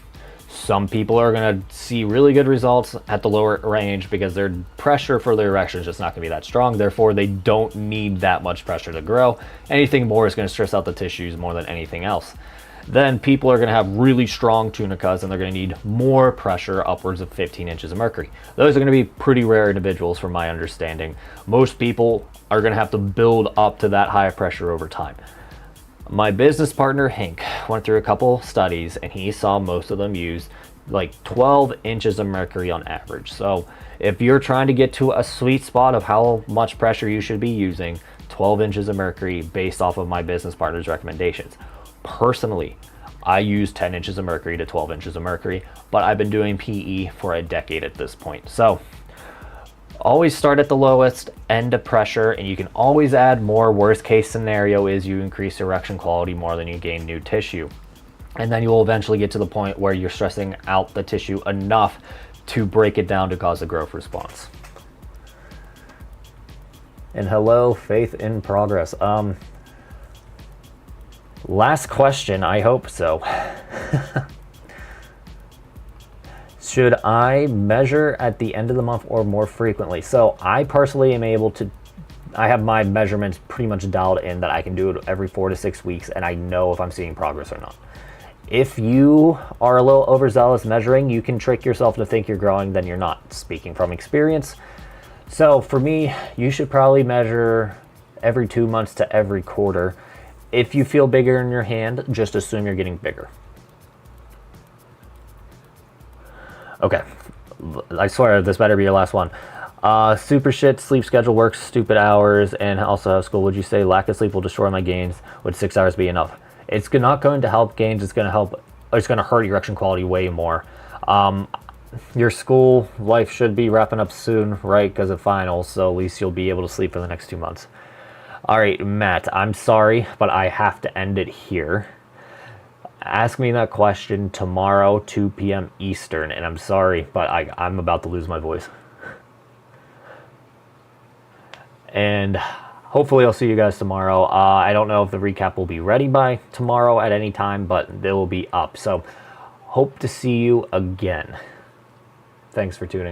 Some people are going to see really good results at the lower range because their pressure for their erection is just not going to be that strong. Therefore, they don't need that much pressure to grow. Anything more is going to stress out the tissues more than anything else. Then people are going to have really strong tunicas, and they're going to need more pressure, upwards of 15 inches of mercury. Those are going to be pretty rare individuals from my understanding. Most people are going to have to build up to that high pressure over time. My business partner, Hank, went through a couple studies, and he saw most of them use like 12 inches of mercury on average. So if you're trying to get to a sweet spot of how much pressure you should be using, 12 inches of mercury based off of my business partner's recommendations. Personally, I use 10 inches of mercury to 12 inches of mercury, but I've been doing PE for a decade at this point. So always start at the lowest end of pressure, and you can always add more. Worst case scenario is you increase erection quality more than you gain new tissue. And then you will eventually get to the point where you're stressing out the tissue enough to break it down to cause a growth response. And hello, Faith in Progress. Last question, I hope so. Should I measure at the end of the month or more frequently? So I personally am able to, I have my measurements pretty much dialed in that I can do it every 4 to 6 weeks, and I know if I'm seeing progress or not. If you are a little overzealous measuring, you can trick yourself to think you're growing, then you're not, speaking from experience. So for me, you should probably measure every 2 months to every quarter. If you feel bigger in your hand, just assume you're getting bigger. Okay, I swear this better be your last one. Super shit sleep schedule works, stupid hours, and also have school. Would you say lack of sleep will destroy my gains? Would 6 hours be enough? It's not going to help gains. It's going to hurt erection quality way more. Your school life should be wrapping up soon, right? Because of finals, so at least you'll be able to sleep for the next 2 months. All right, Matt, I'm sorry, but I have to end it here. Ask me that question tomorrow, 2 p.m. Eastern, and I'm sorry, but I'm about to lose my voice. And hopefully I'll see you guys tomorrow. I don't know if the recap will be ready by tomorrow at any time, but it will be up. So hope to see you again. Thanks for tuning in.